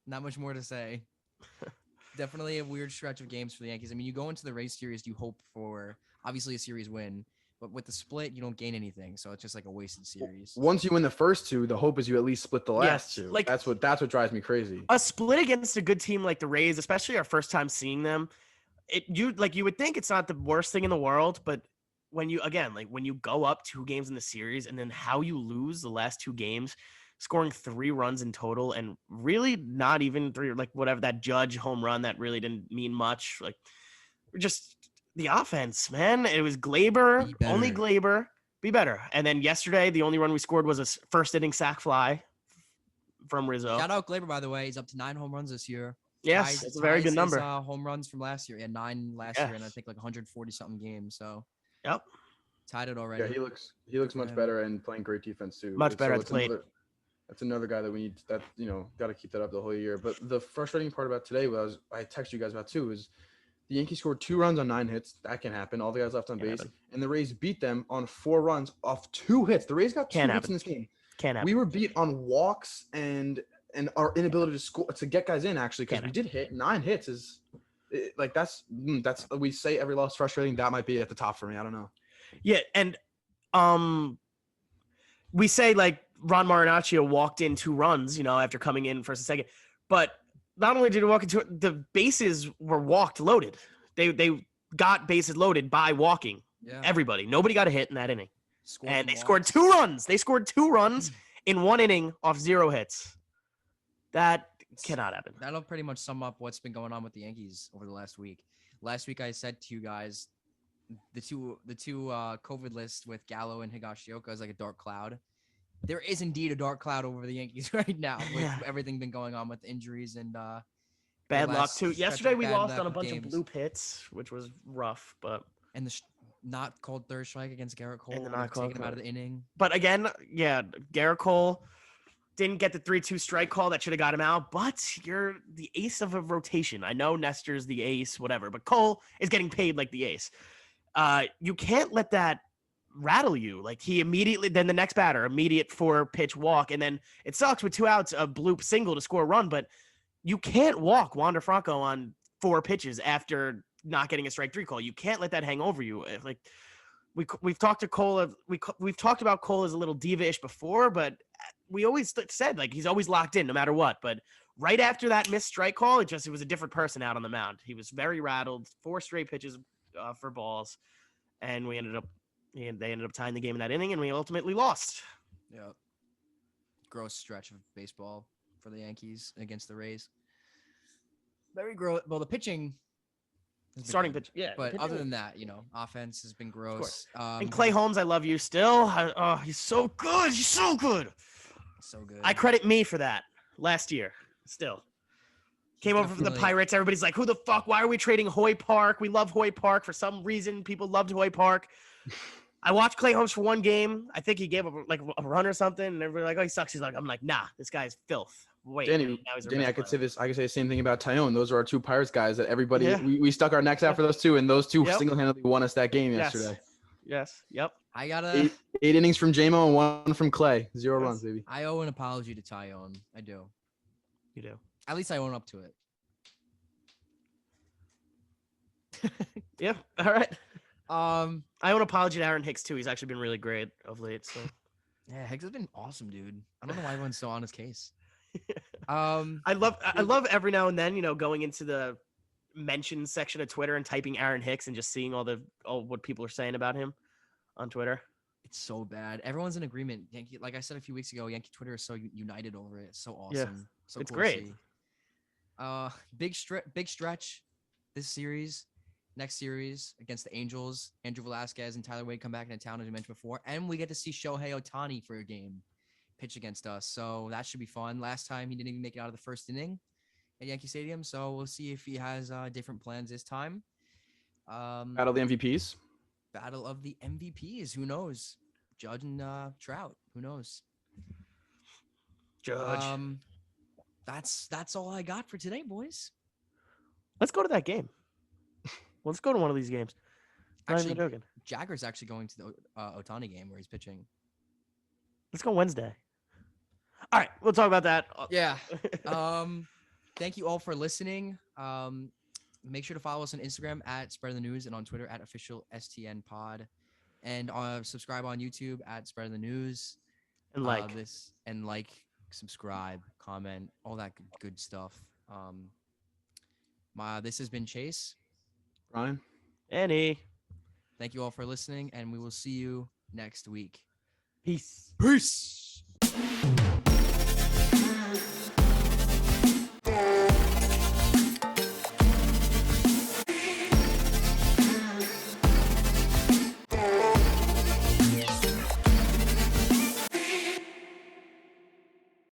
not much more to say. Definitely a weird stretch of games for the Yankees. I mean, you go into the Rays series, you hope for obviously a series win, but with the split, you don't gain anything. So it's just like a wasted series. once you win the first two, the hope is you at least split the last Yes, two. like- That's what drives me crazy. A split against a good team like the Rays, especially our first time seeing them, you would think it's not the worst thing in the world, but when you go up 2 games in the series and then how you lose the last 2 games, scoring 3 runs in total and really not even 3, like whatever that Judge home run that really didn't mean much, like just the offense, man. It was Glaber, Be better. only Glaber, be better. And then yesterday, the only run we scored was a first inning sac fly from Rizzo. Shout out Glaber, by the way. He's up to 9 home runs this year. Yes, it's a very good Ties number. his, home runs from last year. He had 9 last year, and I Yes. think like 140 something games. So Yep. tied it already. Yeah, he looks much Yeah. better and playing great defense too. Much better at it's the plate. That's another guy that we need. That got to keep that up the whole year. But the frustrating part about today was I texted you guys about too is the Yankees scored 2 runs on 9 hits. That can happen. All the guys left on Can't base, happen. and the Rays beat them on 4 runs off 2 hits. The Rays got 2 Can't hits happen. in this game. Can't happen. We were beat on walks and our inability to score to get guys in actually because Can't we did hit 9 hits is like that's we say every loss frustrating. That might be at the top for me. I don't know. Yeah, and we say like Ron Marinaccio walked in 2 runs, after coming in first and second, but not only did he walk into it, the bases were walked loaded. They got bases loaded by walking. Yeah. Everybody, nobody got a hit in that inning, Scored and from they scored walks. 2 runs. They scored 2 runs in 1 inning off 0 hits. That cannot happen. That'll pretty much sum up what's been going on with the Yankees over the last week. Last week I said to you guys, the two COVID list with Gallo and Higashioka is like a dark cloud. There is indeed a dark cloud over the Yankees right now with Yeah. everything been going on with injuries and Bad luck last too. stretch Yesterday of we bad lost luck on a with bunch games. of bloop hits, which was rough, but the not called third strike against Garrett Cole. And the would have not called taken him out of third. the inning. But again, yeah, Garrett Cole didn't get the 3-2 strike call that should have got him out, but you're the ace of a rotation. I know Nestor's the ace, whatever, but Cole is getting paid like the ace. You can't let that rattle you. Like he immediately, then the next batter, immediate 4-pitch walk, and then it sucks with 2 outs, a bloop single to score a run, but you can't walk Wander Franco on 4 pitches after not getting a strike 3 call. You can't let that hang over you. Like we've talked to Cole, we've talked about Cole as a little diva-ish before, but we always said like he's always locked in no matter what. But right after that missed strike call, it was a different person out on the mound. He was very rattled, 4 straight pitches for balls, and they ended up tying the game in that inning, and we ultimately lost. Yeah. Gross stretch of baseball for the Yankees against the Rays. Very gross. Well, the pitching has been Starting good, pitch, yeah. but pitching- other than that, offense has been gross. and Clay Holmes, I love you still. He's so good. He's so good. so good. I credit me for that last year. Still came over from the definitely- Pirates. Everybody's like, "Who the fuck? Why are we trading Hoy Park? We love Hoy Park for some reason. People loved Hoy Park." I watched Clay Holmes for 1 game. I think he gave up like a run or something, and everybody like, "Oh, he sucks." I'm like, "Nah, this guy is filth." wait, Danny, now he's our Danny, best I could say player. this. I could say the same thing about Tyone. Those are our two Pirates guys that everybody Yeah. we stuck our necks out for those two, and those two Yep. single-handedly won us that game Yes. yesterday. Yes. Yep. I gotta. Eight innings from JMO and 1 from Clay. 0 Yes. runs, baby. I owe an apology to Tyone. I do. You do. At least I own up to it. Yeah. All right. Um. I owe an apology to Aaron Hicks too. He's actually been really great of late. So Yeah, Higgs has been awesome, dude. I don't know why everyone's so on his case. Um. I love every now and then, going into the mentions section of Twitter and typing Aaron Hicks and just seeing all what people are saying about him on Twitter. It's so bad. Everyone's in agreement. Yankee, like I said a few weeks ago, Yankee Twitter is so united over it. It's so awesome. So it's cool to great. see. Big stretch this series. Next series against the Angels. Andrew Velasquez and Tyler Wade come back into town, as we mentioned before. And we get to see Shohei Ohtani for a game pitch against us. So that should be fun. Last time he didn't even make it out of the first inning at Yankee Stadium. So we'll see if he has different plans this time. Battle of the MVPs. Battle of the MVPs. Who knows? Judge and Trout. Who knows? Judge. That's all I got for today, boys. Let's go to that game. Let's go to one of these games. Not even Actually, joking. Jagger's actually going to the Ohtani game where he's pitching. Let's go Wednesday. All right, we'll talk about that. Yeah. Thank you all for listening. Make sure to follow us on Instagram at Spread the News and on Twitter at official STN Pod, and subscribe on YouTube at Spread the News. And Subscribe, comment, all that good stuff. This has been Chase. Bryan. Annie. Thank you all for listening, and we will see you next week. Peace. Peace.